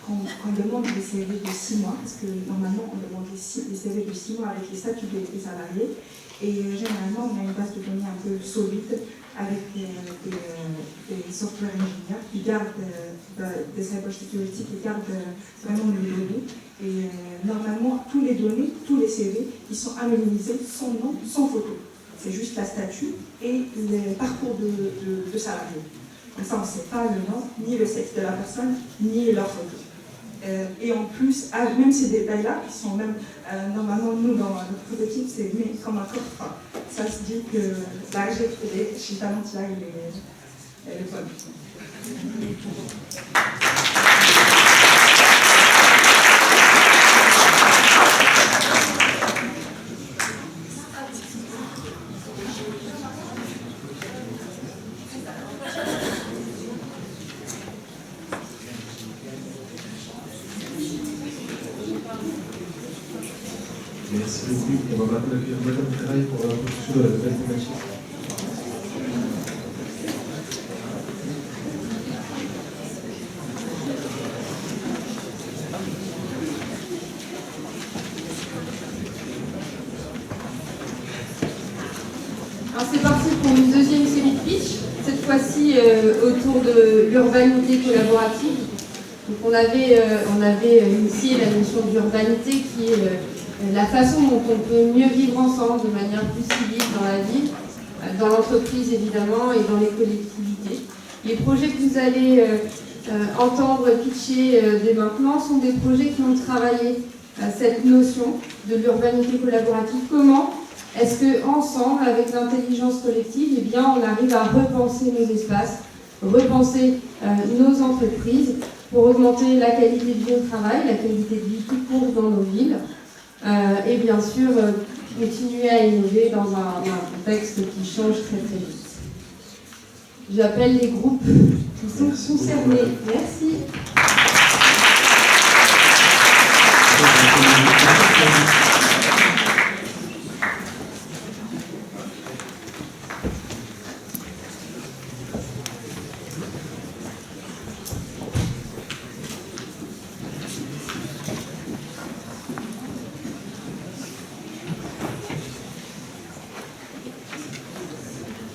quand on demande des CV de 6 mois, parce que normalement, on demande des CV de 6 mois avec les statuts des salariés. Et généralement, on a une base de données un peu solide avec des software ingénieurs qui gardent des cybersecurity, qui gardent vraiment les données. Et normalement, tous les données, tous les CV, ils sont anonymisés sans nom, sans photo. C'est juste la statut et le parcours de salarié. Comme ça, on ne sait pas le nom, ni le sexe de la personne, ni leur photo. Et en plus, même ces détails-là, qui sont même, normalement, nous, dans notre prototype, c'est comme un coffre. Ça se dit que la RGPD chez Talentia, elle est bonne. Merci beaucoup. On va maintenant accueillir Madame Ferraille pour la construction de la nouvelle convention. Alors c'est parti pour une deuxième série de pitch, cette fois-ci autour de l'urbanité collaborative. Donc on avait initié la notion d'urbanité qui est la façon dont on peut mieux vivre ensemble de manière plus civique dans la ville, dans l'entreprise évidemment et dans les collectivités. Les projets que vous allez entendre pitcher dès maintenant sont des projets qui ont travaillé cette notion de l'urbanité collaborative. Comment est-ce qu'ensemble, avec l'intelligence collective, eh bien, on arrive à repenser nos espaces, repenser nos entreprises pour augmenter la qualité de vie au travail, la qualité de vie tout court dans nos villes, et bien sûr continuer à innover dans un contexte qui change très très vite. J'appelle les groupes qui sont concernés. Merci.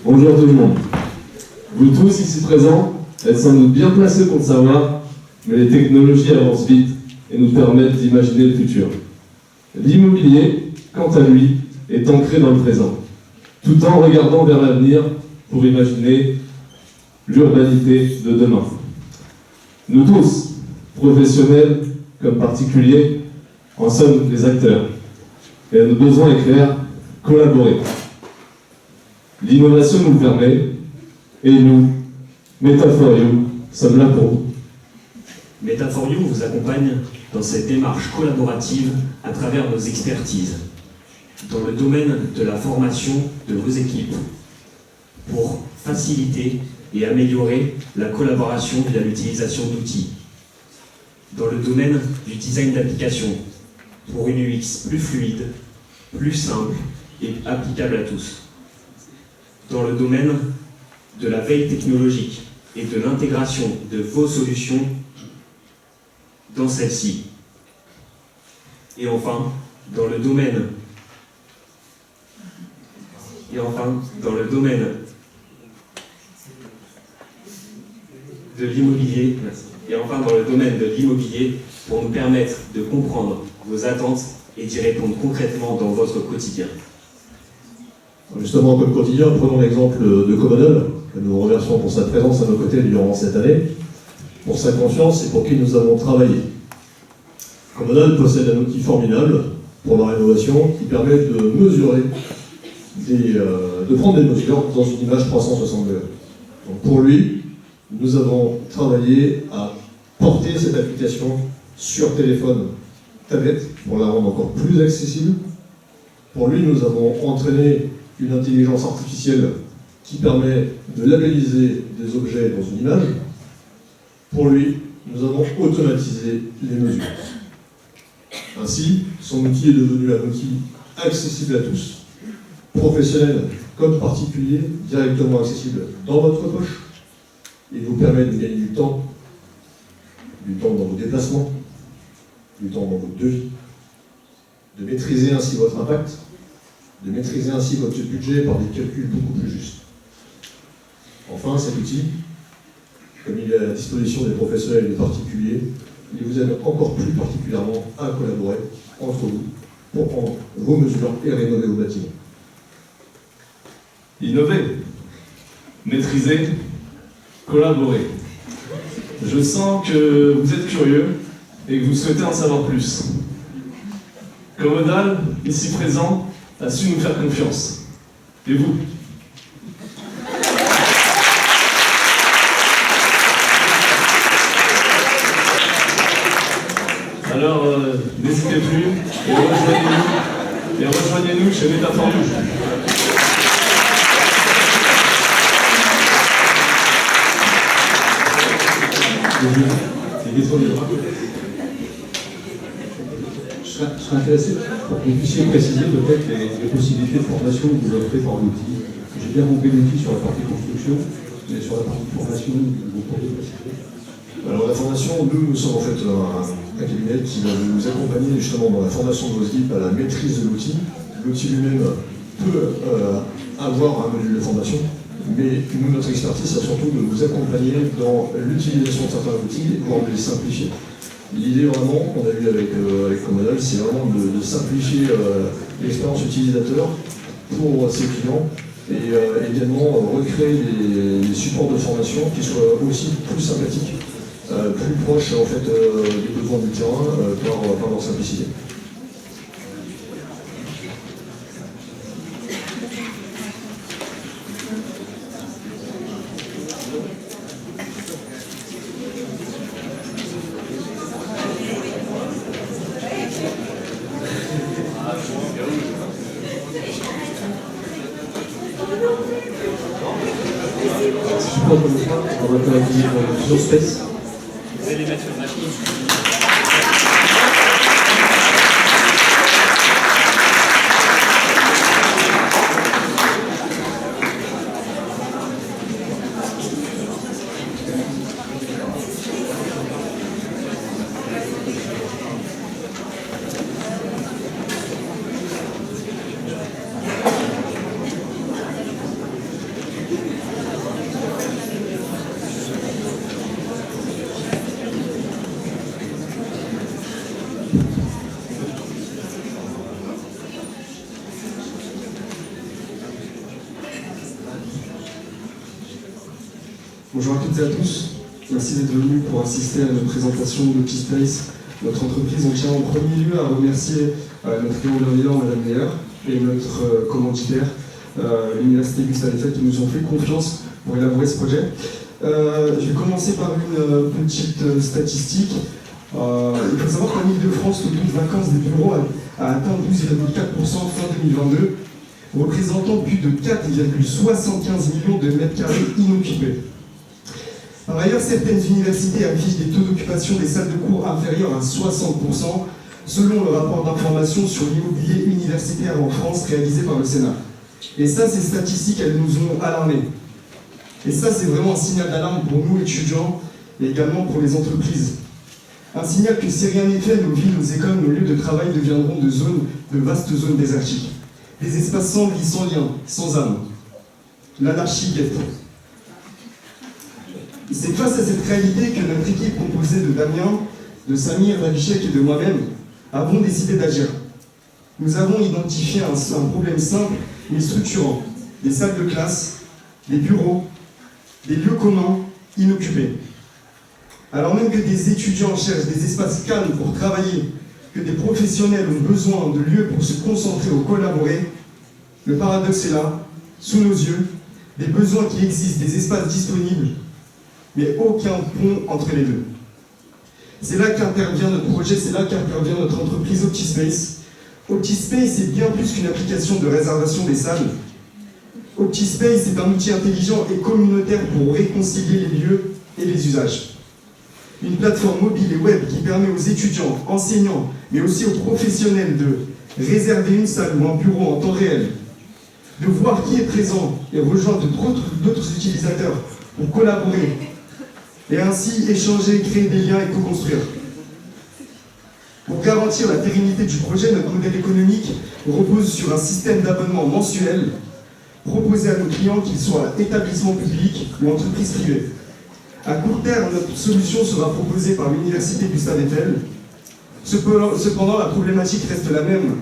Bonjour tout le monde. Vous tous ici présents êtes sans doute bien placés pour le savoir, mais les technologies avancent vite et nous permettent d'imaginer le futur. L'immobilier, quant à lui, est ancré dans le présent, tout en regardant vers l'avenir pour imaginer l'urbanité de demain. Nous tous, professionnels comme particuliers, en sommes des acteurs. Et notre besoin est clair, collaborer. L'innovation nous le permet, et nous, Métaphoriou, sommes là pour vous. Métaphoriou vous accompagne dans cette démarche collaborative à travers nos expertises, dans le domaine de la formation de vos équipes, pour faciliter et améliorer la collaboration via l'utilisation d'outils, dans le domaine du design d'application, pour une UX plus fluide, plus simple et applicable à tous, dans le domaine de la veille technologique et de l'intégration de vos solutions dans celle-ci. Et enfin, dans le domaine de l'immobilier, pour nous permettre de comprendre vos attentes et d'y répondre concrètement dans votre quotidien. Justement, comme quotidien, prenons l'exemple de Commodal, que nous remercions pour sa présence à nos côtés durant cette année, pour sa confiance et pour qui nous avons travaillé. Commodal possède un outil formidable pour la rénovation qui permet de mesurer, de prendre des mesures dans une image 360 degrés. Donc pour lui, nous avons travaillé à porter cette application sur téléphone, tablette, pour la rendre encore plus accessible. Pour lui, nous avons entraîné une intelligence artificielle qui permet de labelliser des objets dans une image. Pour lui, nous avons automatisé les mesures. Ainsi, son outil est devenu un outil accessible à tous, professionnel comme particulier, directement accessible dans votre poche. Il vous permet de gagner du temps dans vos déplacements, du temps dans votre devis, de maîtriser ainsi votre impact, de maîtriser ainsi votre budget par des calculs beaucoup plus justes. Enfin, cet outil, comme il est à la disposition des professionnels et des particuliers, il vous aide encore plus particulièrement à collaborer entre vous pour prendre vos mesures et rénover vos bâtiments. Innover, maîtriser, collaborer. Je sens que vous êtes curieux et que vous souhaitez en savoir plus. Commodal, ici présent, a su nous faire confiance. Et vous ? Alors, n'hésitez plus et rejoignez-nous chez Métaphoriou. Je serais intéressé pour que vous puissiez préciser peut-être les possibilités de formation que vous offrez par l'outil. J'ai bien compris l'outil sur la partie construction, mais sur la partie formation, vous pourriez préciser. Alors la formation, nous sommes en fait un cabinet qui va vous accompagner justement dans la formation de vos équipes à la maîtrise de l'outil. L'outil lui-même peut avoir un module de formation, mais nous, notre expertise, c'est surtout de vous accompagner dans l'utilisation de certains outils, voire de les simplifier. L'idée vraiment qu'on a eu avec Comodal, c'est vraiment de simplifier l'expérience utilisateur pour ses clients et également recréer des supports de formation qui soient aussi plus sympathiques, plus proches en fait, des besoins du terrain par leur simplicité. On va faire une space. Vous allez les mettre sur machine. Bonjour à toutes et à tous, merci d'être venus pour assister à notre présentation d'Optispace, notre entreprise. On tient en premier lieu à remercier notre client bienveillant, Madame Meyer, et notre commanditaire, l'Université Gustave Eiffel, qui nous ont fait confiance pour élaborer ce projet. Je vais commencer par une petite statistique. Il faut savoir qu'en Ile-de-France, le taux de vacances des bureaux a atteint 12,4% fin 2022, représentant plus de 4,75 millions de mètres carrés inoccupés. Par ailleurs, certaines universités affichent des taux d'occupation des salles de cours inférieurs à 60%, selon le rapport d'information sur l'immobilier universitaire en France réalisé par le Sénat. Et ça, ces statistiques, elles nous ont alarmés. Et ça, c'est vraiment un signal d'alarme pour nous, étudiants, et également pour les entreprises. Un signal que si rien n'est fait, nos villes, nos écoles, nos lieux de travail deviendront de vastes zones désertiques. Des espaces sans vie, sans lien, sans âme. L'anarchie guette. C'est face à cette réalité que notre équipe composée de Damien, de Samir, d'Abhishek et de moi-même avons décidé d'agir. Nous avons identifié un problème simple mais structurant. Des salles de classe, des bureaux, des lieux communs inoccupés. Alors même que des étudiants cherchent des espaces calmes pour travailler, que des professionnels ont besoin de lieux pour se concentrer ou collaborer, le paradoxe est là, sous nos yeux, des besoins qui existent, des espaces disponibles, mais aucun pont entre les deux. C'est là qu'intervient notre projet, c'est là qu'intervient notre entreprise Optispace. Optispace est bien plus qu'une application de réservation des salles. Optispace est un outil intelligent et communautaire pour réconcilier les lieux et les usages. Une plateforme mobile et web qui permet aux étudiants, enseignants, mais aussi aux professionnels de réserver une salle ou un bureau en temps réel, de voir qui est présent et rejoindre d'autres utilisateurs pour collaborer et ainsi échanger, créer des liens et co-construire. Pour garantir la pérennité du projet, notre modèle économique repose sur un système d'abonnement mensuel proposé à nos clients, qu'ils soient établissements publics ou entreprises privées. À court terme, notre solution sera proposée par l'Université Gustave Eiffel. Cependant, la problématique reste la même.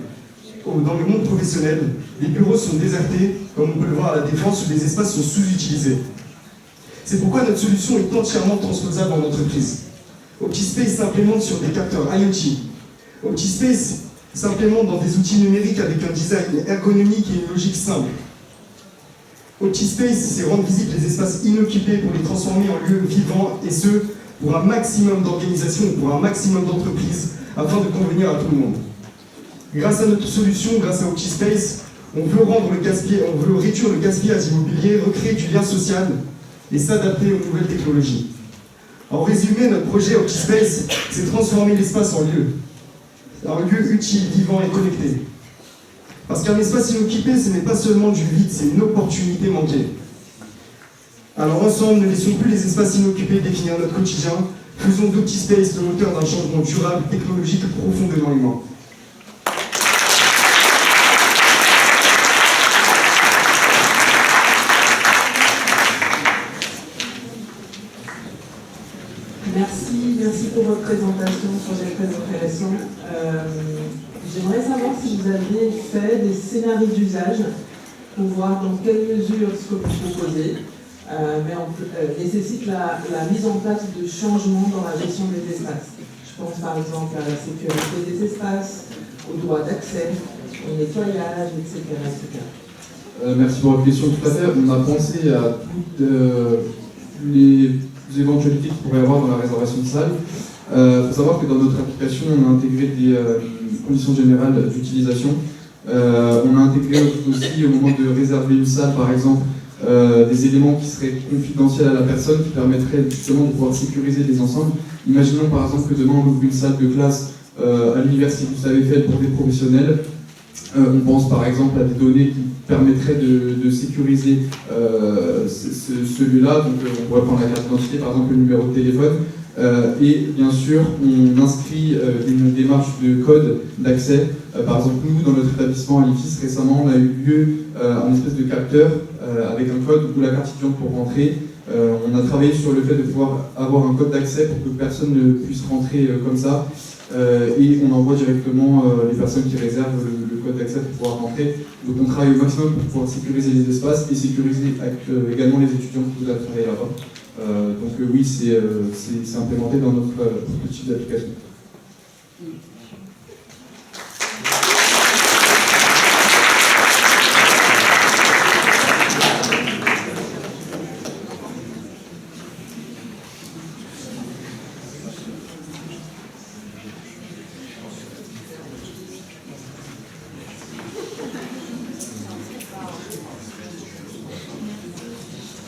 Dans le monde professionnel, les bureaux sont désertés, comme on peut le voir à la Défense, où les espaces sont sous-utilisés. C'est pourquoi notre solution est entièrement transposable en entreprise. Optispace s'implémente sur des capteurs IoT. Optispace s'implémente dans des outils numériques avec un design ergonomique et une logique simple. Optispace, c'est rendre visibles les espaces inoccupés pour les transformer en lieux vivants, et ce, pour un maximum d'organisations, pour un maximum d'entreprises, afin de convenir à tout le monde. Grâce à notre solution, grâce à Optispace, on veut réduire le gaspillage immobilier, recréer du lien social et s'adapter aux nouvelles technologies. En résumé, notre projet Optispace, c'est transformer l'espace en lieu utile, vivant et connecté. Parce qu'un espace inoccupé, ce n'est pas seulement du vide, c'est une opportunité manquée. Alors ensemble, ne laissons plus les espaces inoccupés définir notre quotidien, faisons d'Optispace le moteur d'un changement durable, technologique et profondément humain. pour votre présentation, projet très intéressant. J'aimerais savoir si vous avez fait des scénarios d'usage pour voir dans quelle mesure ce que vous proposez nécessite la mise en place de changements dans la gestion des espaces. Je pense par exemple à la sécurité des espaces, au droit d'accès, au nettoyage, etc. Merci pour votre question. Tout à fait, on a pensé à toutes les éventualités qu'il pourrait y avoir dans la réservation de salles. Il faut savoir que dans notre application, on a intégré des conditions générales d'utilisation. On a intégré aussi, au moment de réserver une salle, par exemple, des éléments qui seraient confidentiels à la personne, qui permettraient justement de pouvoir sécuriser les ensembles. Imaginons par exemple que demain on ouvre une salle de classe à l'université, vous savez, faite pour des professionnels. On pense par exemple à des données qui permettraient de sécuriser ce lieu-là. Donc on pourrait prendre la carte d'identité, par exemple le numéro de téléphone. Et bien sûr, on inscrit une démarche de code d'accès. Par exemple, nous, dans notre établissement à l'IFIS, récemment, on a eu lieu à une espèce de capteur avec un code ou la carte étudiante pour rentrer. On a travaillé sur le fait de pouvoir avoir un code d'accès pour que personne ne puisse rentrer comme ça. Et on envoie directement les personnes qui réservent le code d'accès pour pouvoir rentrer. Donc on travaille au maximum pour pouvoir sécuriser les espaces et sécuriser également les étudiants qui doivent travailler là-bas. Donc oui, c'est implémenté dans notre type d'application.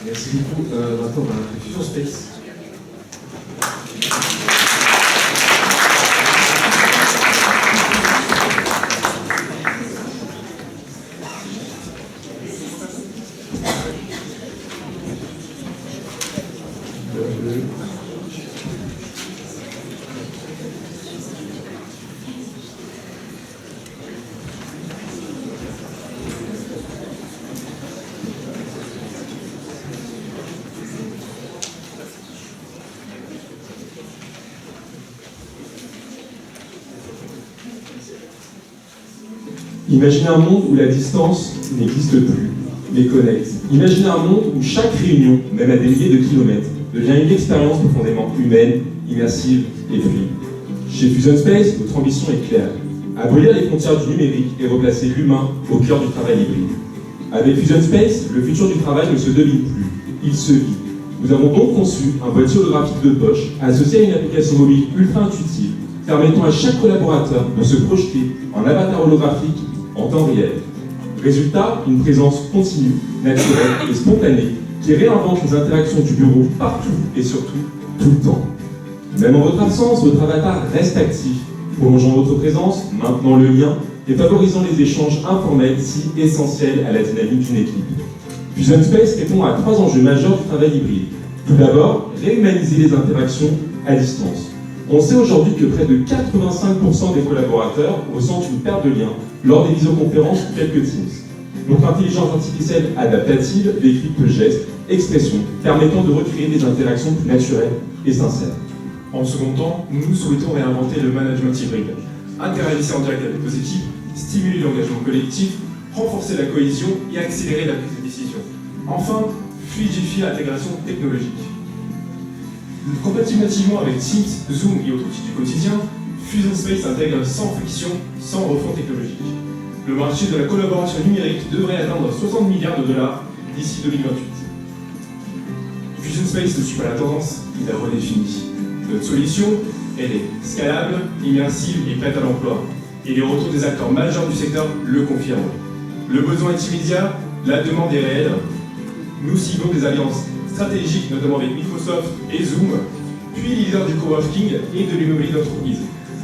Merci beaucoup. Maintenant, on a Fusion Space. Imaginez un monde où la distance n'existe plus, mais connecte. Imaginez un monde où chaque réunion, même à des milliers de kilomètres, devient une expérience profondément humaine, immersive et fluide. Chez Fusion Space, notre ambition est claire. Abolir les frontières du numérique et replacer l'humain au cœur du travail hybride. Avec Fusion Space, le futur du travail ne se devine plus, il se vit. Nous avons donc conçu un boîtier holographique de poche associé à une application mobile ultra intuitive, permettant à chaque collaborateur de se projeter en avatar holographique en temps réel. Résultat, une présence continue, naturelle et spontanée qui réinvente les interactions du bureau partout et surtout tout le temps. Même en votre absence, votre avatar reste actif, prolongeant votre présence, maintenant le lien et favorisant les échanges informels si essentiels à la dynamique d'une équipe. Fusion Space répond à 3 enjeux majeurs du travail hybride. Tout d'abord, réhumaniser les interactions à distance. On sait aujourd'hui que près de 85% des collaborateurs ressentent une perte de lien lors des visioconférences ou quelques Teams. Notre intelligence artificielle adaptative décrypte gestes, expressions, permettant de recréer des interactions plus naturelles et sincères. En second temps, nous souhaitons réinventer le management hybride, interagir en direct avec nos équipes, stimuler l'engagement collectif, renforcer la cohésion et accélérer la prise de décision. Enfin, fluidifier l'intégration technologique. Compatible nativement avec Teams, Zoom et autres outils du quotidien, Fusion Space intègre sans friction, sans refonte technologique. Le marché de la collaboration numérique devrait atteindre 60 milliards de dollars d'ici 2028. Fusion Space ne suit pas la tendance, il la redéfinit. Notre solution, elle est scalable, immersive et prête à l'emploi. Et les retours des acteurs majeurs du secteur le confirment. Le besoin est immédiat, la demande est réelle. Nous ciblons des alliances stratégiques, notamment avec Microsoft et Zoom, puis leader du coworking et de l'immobilier d'entreprise,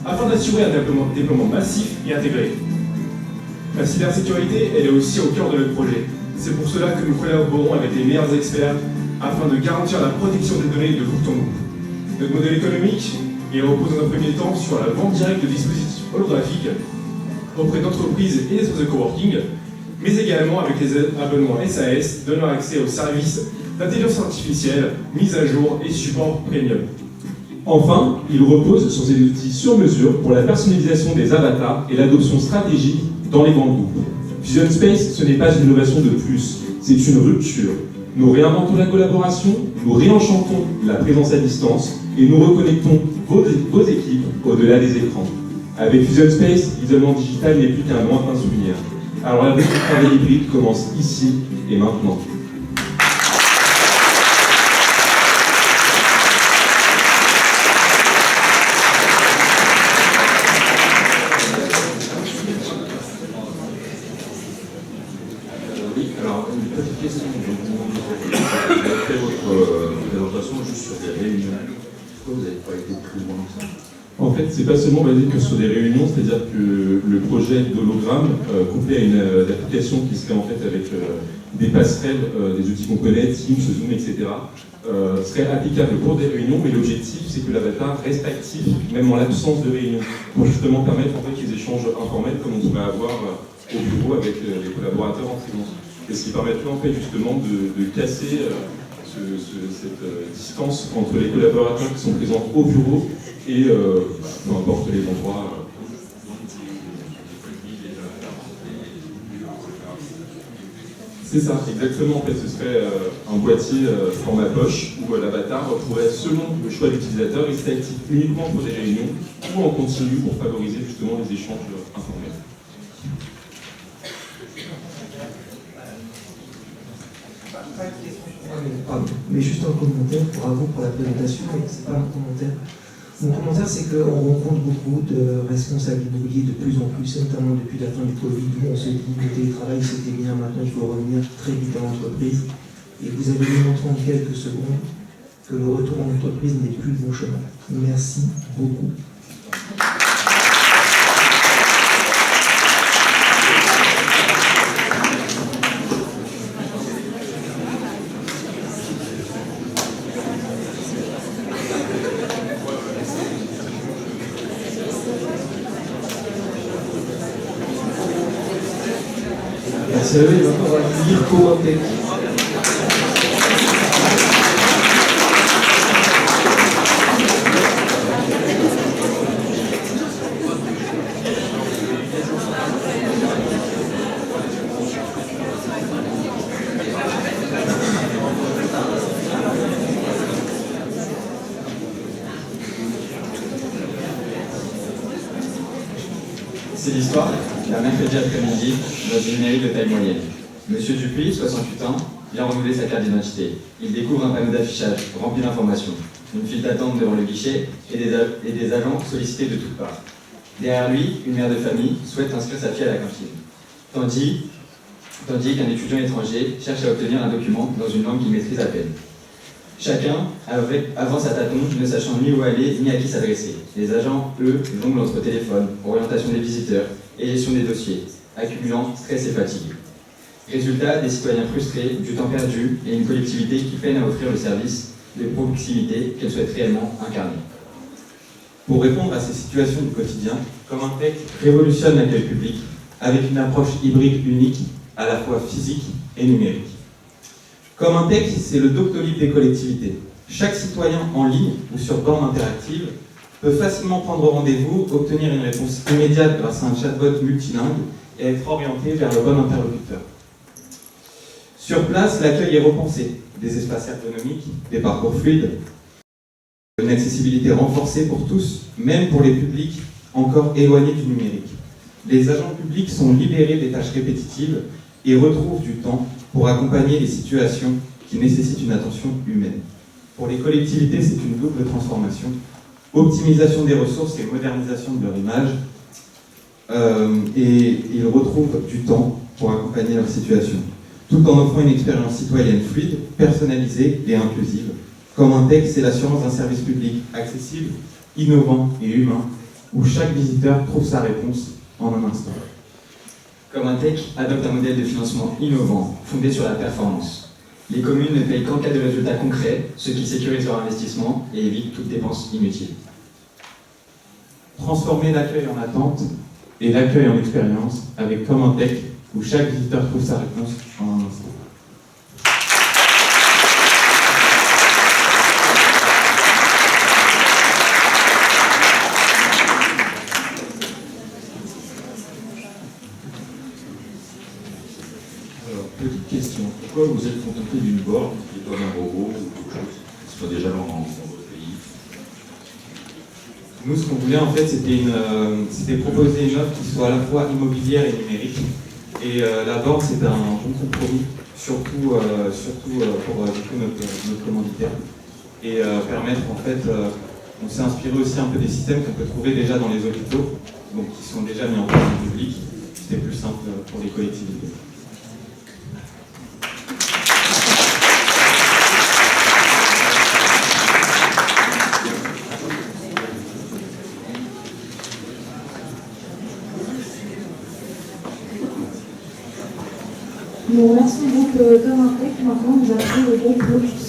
afin d'assurer un déploiement massif et intégré. La cybersécurité, elle est aussi au cœur de notre projet. C'est pour cela que nous collaborons avec les meilleurs experts afin de garantir la protection des données de bout en bout. Notre modèle économique, il repose dans un premier temps sur la vente directe de dispositifs holographiques auprès d'entreprises et d'espaces de coworking, mais également avec les abonnements SAS donnant accès aux services d'intelligence artificielle, mise à jour et support premium. Enfin, il repose sur des outils sur mesure pour la personnalisation des avatars et l'adoption stratégique dans les grands groupes. Fusion Space, ce n'est pas une innovation de plus, c'est une rupture. Nous réinventons la collaboration, nous réenchantons la présence à distance et nous reconnectons vos équipes au-delà des écrans. Avec Fusion Space, l'isolement digital n'est plus qu'un lointain souvenir. Alors la petite travail hybride commence ici et maintenant. Oui, alors une petite question. Vous avez fait votre présentation juste sur des réunions. Pourquoi vous n'avez pas été plus loin que ça? En fait, c'est pas seulement basé que sur des réunions, c'est-à-dire que le projet d'hologramme couplé à une application qui serait en fait avec des passerelles, des outils qu'on connaît, Teams, Zoom, etc., serait applicable pour des réunions, mais l'objectif c'est que l'avatar reste actif même en l'absence de réunion, pour justement permettre en fait les échanges informels comme on pourrait avoir au bureau avec les collaborateurs en freelance. Et ce qui permettrait en fait justement de casser cette distance entre les collaborateurs qui sont présents au bureau et peu importe les endroits. C'est ça, exactement. En fait, ce serait un boîtier format poche où l'avatar pourrait, selon le choix de l'utilisateur, rester actif uniquement pour des réunions ou en continu pour favoriser justement les échanges informels. Pardon, mais juste un commentaire, bravo pour la présentation, mais c'est pas un commentaire. Mon commentaire, c'est qu'on rencontre beaucoup de responsables immobiliers de plus en plus, notamment depuis la fin du Covid, où on se dit que le télétravail c'était bien, maintenant il faut revenir très vite dans l'entreprise. Et vous avez démontré en quelques secondes que le retour en entreprise n'est plus le bon chemin. Merci beaucoup. Merci à eux, et maintenant on va lire commenter. C'est l'histoire d'un mercredi après-midi dans une mairie de taille moyenne. Monsieur Dupuis, 68 ans, vient renouveler sa carte d'identité. Il découvre un panneau d'affichage rempli d'informations, une file d'attente devant le guichet et des agents sollicités de toutes parts. Derrière lui, une mère de famille souhaite inscrire sa fille à la cantine, tandis qu'un étudiant étranger cherche à obtenir un document dans une langue qu'il maîtrise à peine. Chacun avance à tâtons, ne sachant ni où aller ni à qui s'adresser. Les agents, eux, jonglent entre téléphone, orientation des visiteurs et gestion des dossiers, accumulant stress et fatigue. Résultat, des citoyens frustrés, du temps perdu et une collectivité qui peine à offrir le service de proximité qu'elle souhaite réellement incarner. Pour répondre à ces situations du quotidien, Comintech révolutionne l'accueil public avec une approche hybride unique, à la fois physique et numérique. Comintech, c'est le Doctolib des collectivités. Chaque citoyen en ligne ou sur borne interactive peut facilement prendre rendez-vous, obtenir une réponse immédiate grâce à un chatbot multilingue et être orienté vers le bon interlocuteur. Sur place, l'accueil est repensé. Des espaces ergonomiques, des parcours fluides, une accessibilité renforcée pour tous, même pour les publics encore éloignés du numérique. Les agents publics sont libérés des tâches répétitives et retrouvent du temps pour accompagner les situations qui nécessitent une attention humaine. Pour les collectivités, c'est une double transformation. Optimisation des ressources et modernisation de leur image. Et ils retrouvent du temps pour accompagner leur situation, tout en offrant une expérience citoyenne fluide, personnalisée et inclusive. Comintech, c'est l'assurance d'un service public accessible, innovant et humain, où chaque visiteur trouve sa réponse en un instant. Comintech adopte un modèle de financement innovant, fondé sur la performance. Les communes ne payent qu'en cas de résultats concrets, ce qui sécurise leur investissement et évite toute dépense inutile. Transformer l'accueil en attente et l'accueil en expérience avec Comintech, où chaque visiteur trouve sa réponse en un instant. contenter d'une borne qui est pas un robot ou quelque chose qui soit déjà dans votre pays? Nous, ce qu'on voulait en fait, c'était proposer une offre qui soit à la fois immobilière et numérique. Et la borne, c'est un bon compromis, surtout pour du coup, notre commanditaire. Et permettre en fait, on s'est inspiré aussi un peu des systèmes qu'on peut trouver déjà dans les hôpitaux, donc qui sont déjà mis en place en public. C'était plus simple pour les collectivités. Nous remercions le groupe Comintech. Maintenant, nous avons le groupe Locus.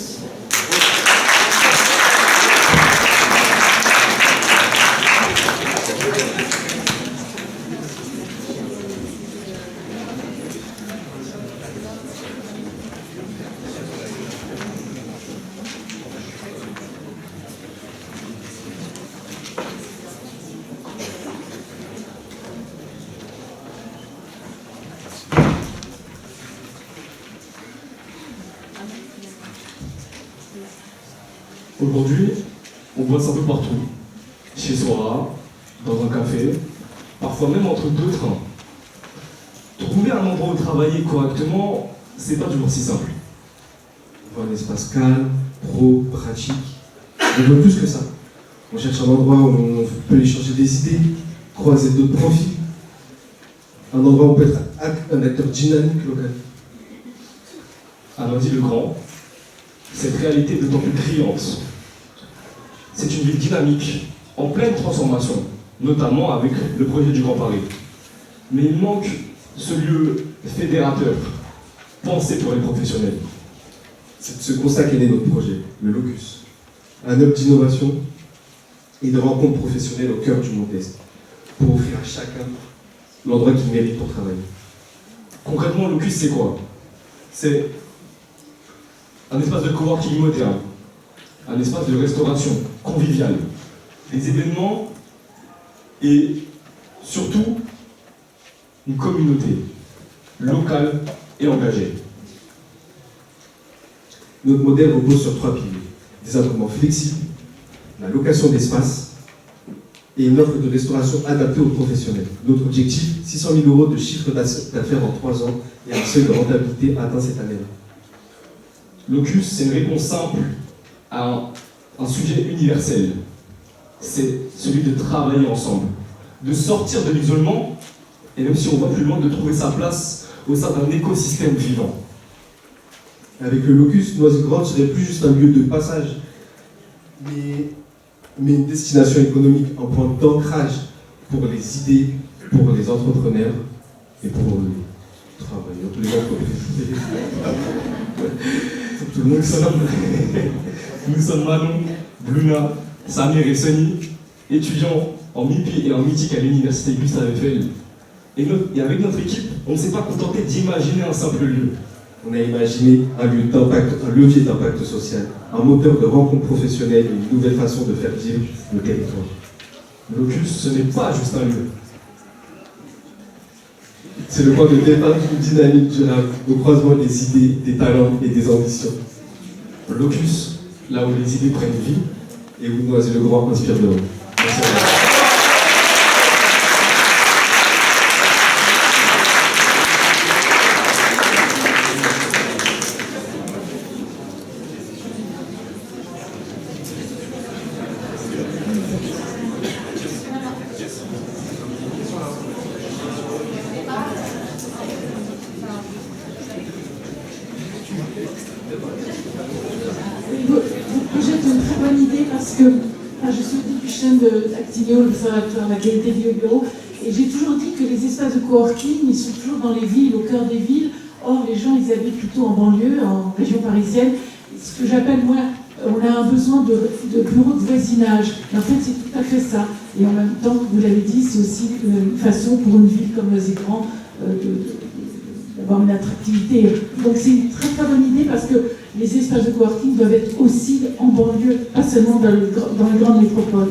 Aujourd'hui, on voit ça un peu partout. Chez soi, dans un café, parfois même entre deux trains. Trouver un endroit où travailler correctement, c'est pas toujours si simple. On veut un espace calme, pro, pratique. On veut plus que ça. On cherche un endroit où on peut échanger des idées, croiser d'autres profils. Un endroit où on peut être un acteur dynamique local. À Noisy-le-Grand, cette réalité est d'autant plus criante. C'est une ville dynamique, en pleine transformation, notamment avec le projet du Grand Paris. Mais il manque ce lieu fédérateur, pensé pour les professionnels. C'est de ce constat qu'est né notre projet, le Locus. Un hub d'innovation et de rencontres professionnelles au cœur du Monde Est, pour offrir à chacun l'endroit qu'il mérite pour travailler. Concrètement, Locus, c'est quoi? C'est un espace de coworking moderne, un espace de restauration conviviale, des événements et surtout une communauté locale et engagée. Notre modèle repose sur 3 piliers. Des abonnements flexibles, la location d'espace et une offre de restauration adaptée aux professionnels. Notre objectif, 600 000 € de chiffre d'affaires en 3 ans et un seuil de rentabilité atteint cette année-là. Locus, c'est une réponse simple à un sujet universel. C'est celui de travailler ensemble, de sortir de l'isolement et même si on va plus loin, de trouver sa place au sein d'un écosystème vivant. Avec le Locus, Noisy-le-Grand ne serait plus juste un lieu de passage, mais une destination économique, un point d'ancrage pour les idées, pour les entrepreneurs et pour les travailleurs, pour les entreprises. Tout le monde sonne. Nous sommes Manon, Bluna, Samir et Sonny, étudiants en MIPI et en mythique à l'université Gustave Eiffel. Et avec notre équipe, on ne s'est pas contenté d'imaginer un simple lieu. On a imaginé un lieu d'impact, un levier d'impact social, un moteur de rencontre professionnelle et une nouvelle façon de faire vivre le territoire. Locus, ce n'est pas juste un lieu. C'est le point de départ d'une dynamique durable, au croisement des idées, des talents et des ambitions. Locus, là où les idées prennent vie, et où Noisy-le-Grand inspire de haut. Merci à vous. Activio, l'Observatoire de la qualité de vie au bureau, et j'ai toujours dit que les espaces de coworking, ils sont toujours dans les villes, au cœur des villes. Or, les gens, ils habitent plutôt en banlieue, en région parisienne. Ce que j'appelle, moi, on a un besoin de bureaux de voisinage. Et en fait, c'est tout à fait ça. Et en même temps, vous l'avez dit, c'est aussi une façon pour une ville comme Noisy-le-Grand d'avoir une attractivité. Donc c'est une très très bonne idée parce que les espaces de coworking doivent être aussi en banlieue, pas seulement dans les grandes métropoles.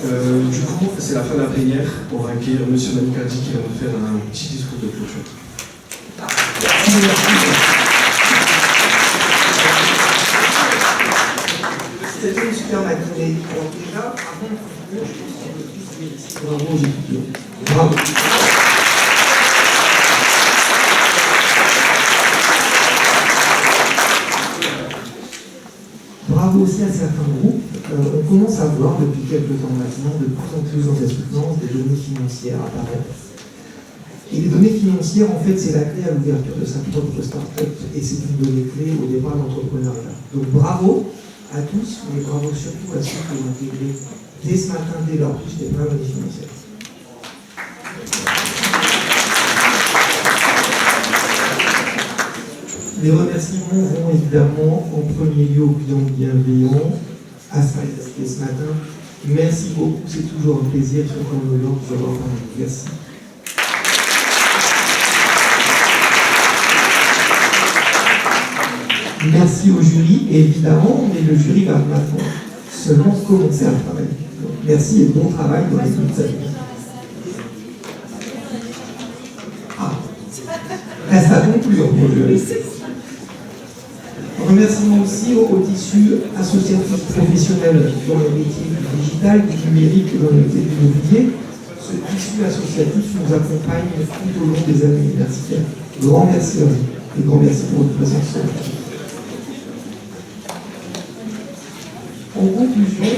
Du coup, c'est la fin de la plénière. On va accueillir M. Manikardi qui va nous faire un petit discours de clôture. C'était une super matinée. Alors déjà, avant de conclure, je pense qu'on peut tous féliciter. Bravo aux étudiants. Bravo. Bravo aussi à certains groupes. On commence à voir depuis quelques temps maintenant de plus en plus dans cette soutenance des données financières apparaître. Et les données financières, en fait, c'est la clé à l'ouverture de sa propre start-up et c'est une donnée clé au départ de l'entrepreneuriat. Donc bravo à tous, mais bravo surtout à ceux qui ont intégré dès ce matin, dès leur plus, des vraies données financières. Les remerciements vont évidemment en premier lieu aux clients bienveillants, à ce matin. Merci beaucoup, c'est toujours un plaisir, surtout en honneur de vous avoir parlé. Merci. Merci au jury, évidemment, mais le jury va maintenant seulement commencer à travailler. Donc, merci et bon travail dans les toute sa vie. Ah, reste à conclure pour le jury. Remerciements aussi au tissu associatif professionnel dans le métier du digital, du numérique et dans le métier de l'immobilier. Ce tissu associatif nous accompagne tout au long des années universitaires. Grand merci à vous et grand merci pour votre présence. En conclusion,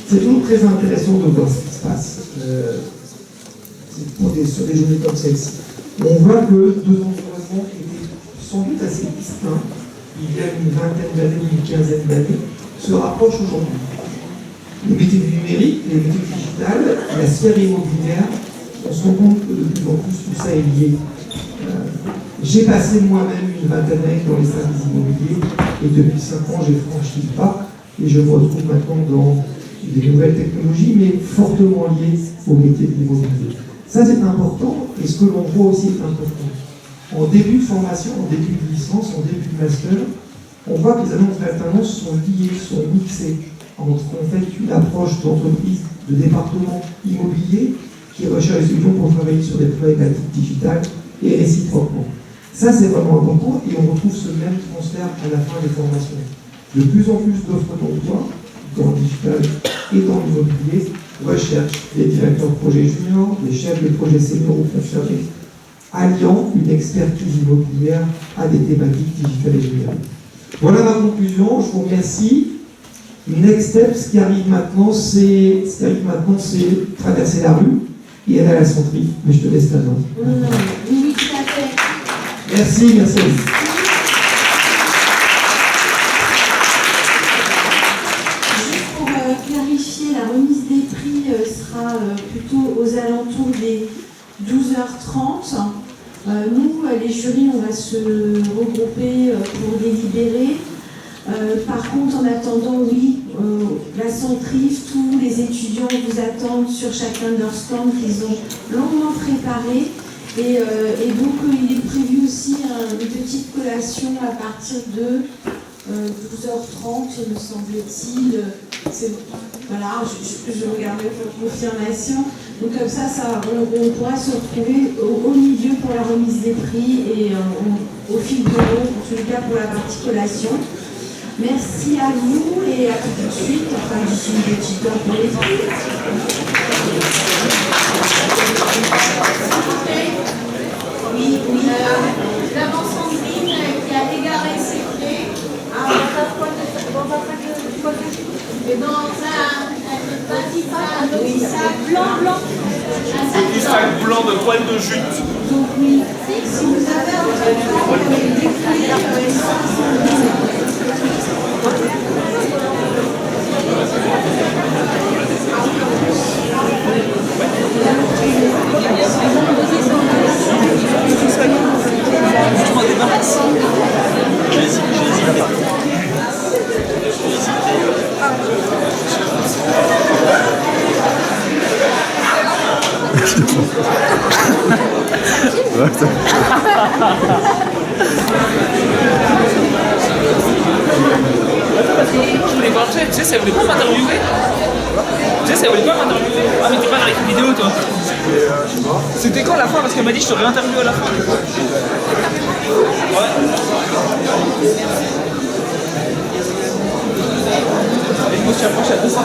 c'est toujours très intéressant de voir ce qui se passe sur des journées comme celle-ci. On voit que deux environnements qui étaient sans doute assez distincts il y a une vingtaine d'années ou une quinzaine d'années se rapprochent aujourd'hui. Les métiers du numérique, les métiers du digital, la sphère immobilière, on se rend compte que de plus en plus tout ça est lié. J'ai passé moi-même une vingtaine d'années dans les services immobiliers et depuis 5 ans j'ai franchi le pas et je me retrouve maintenant dans des nouvelles technologies mais fortement liées au métier de l'immobilier. Ça c'est important et ce que l'on voit aussi est important. En début de formation, en début de licence, en début de master, on voit que les annonces d'alternance sont liées, sont mixées entre en fait une approche d'entreprise, de département immobilier qui recherche des étudiants pour travailler sur des problématiques digitales et réciproquement. Ça, c'est vraiment important et on retrouve ce même transfert à la fin des formations. De plus en plus d'offres d'emploi dans le digital et dans l'immobilier recherchent des directeurs de projet juniors, des chefs de projet seniors ou confirmés, alliant une expertise immobilière à des thématiques digitales et numériques. Voilà ma conclusion, je vous remercie. Next step, ce qui arrive maintenant, c'est traverser la rue et aller à la centrie. Mais je te laisse la main. Oui, tout à fait. Merci, merci à vous. Juste pour clarifier, la remise des prix sera plutôt aux alentours des 12h30. Nous, les jurys, on va se regrouper pour délibérer. Par contre, en attendant, oui, la centrive, tous les étudiants vous attendent sur chacun de leurs stands qu'ils ont longuement préparés. Et donc, il est prévu aussi une petite collation à partir de 12h30, me semble-t-il. Voilà, je regardais pour confirmation. Donc comme ça, on pourra se retrouver au milieu pour la remise des prix et au fil de l'eau, en tous les cas pour la partie collation. Merci à vous et à tout de suite. Enfin, d'ici une petite heure pour les prix. Oui. D'abord Sandrine qui a égaré ses clés. Et dans un petit sac blanc. Un petit sac blanc de poils de jute. Donc oui, si vous avez un sac avec des clés, Le Jess, elle voulait pas m'interviewer. Jess, elle voulait pas m'interviewer. Ah, mais t'es pas dans l'équipe vidéo, toi. C'était quand la fin? Parce qu'elle m'a dit que je t'aurais interviewé à la fin. Ouais. Et je me suis approché à 2 cm.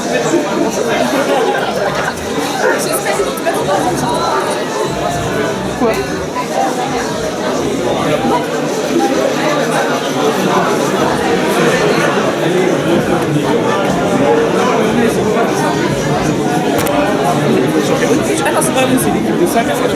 Quoi? Attends, c'est pas bon, c'est l'équipe de 5 personnes.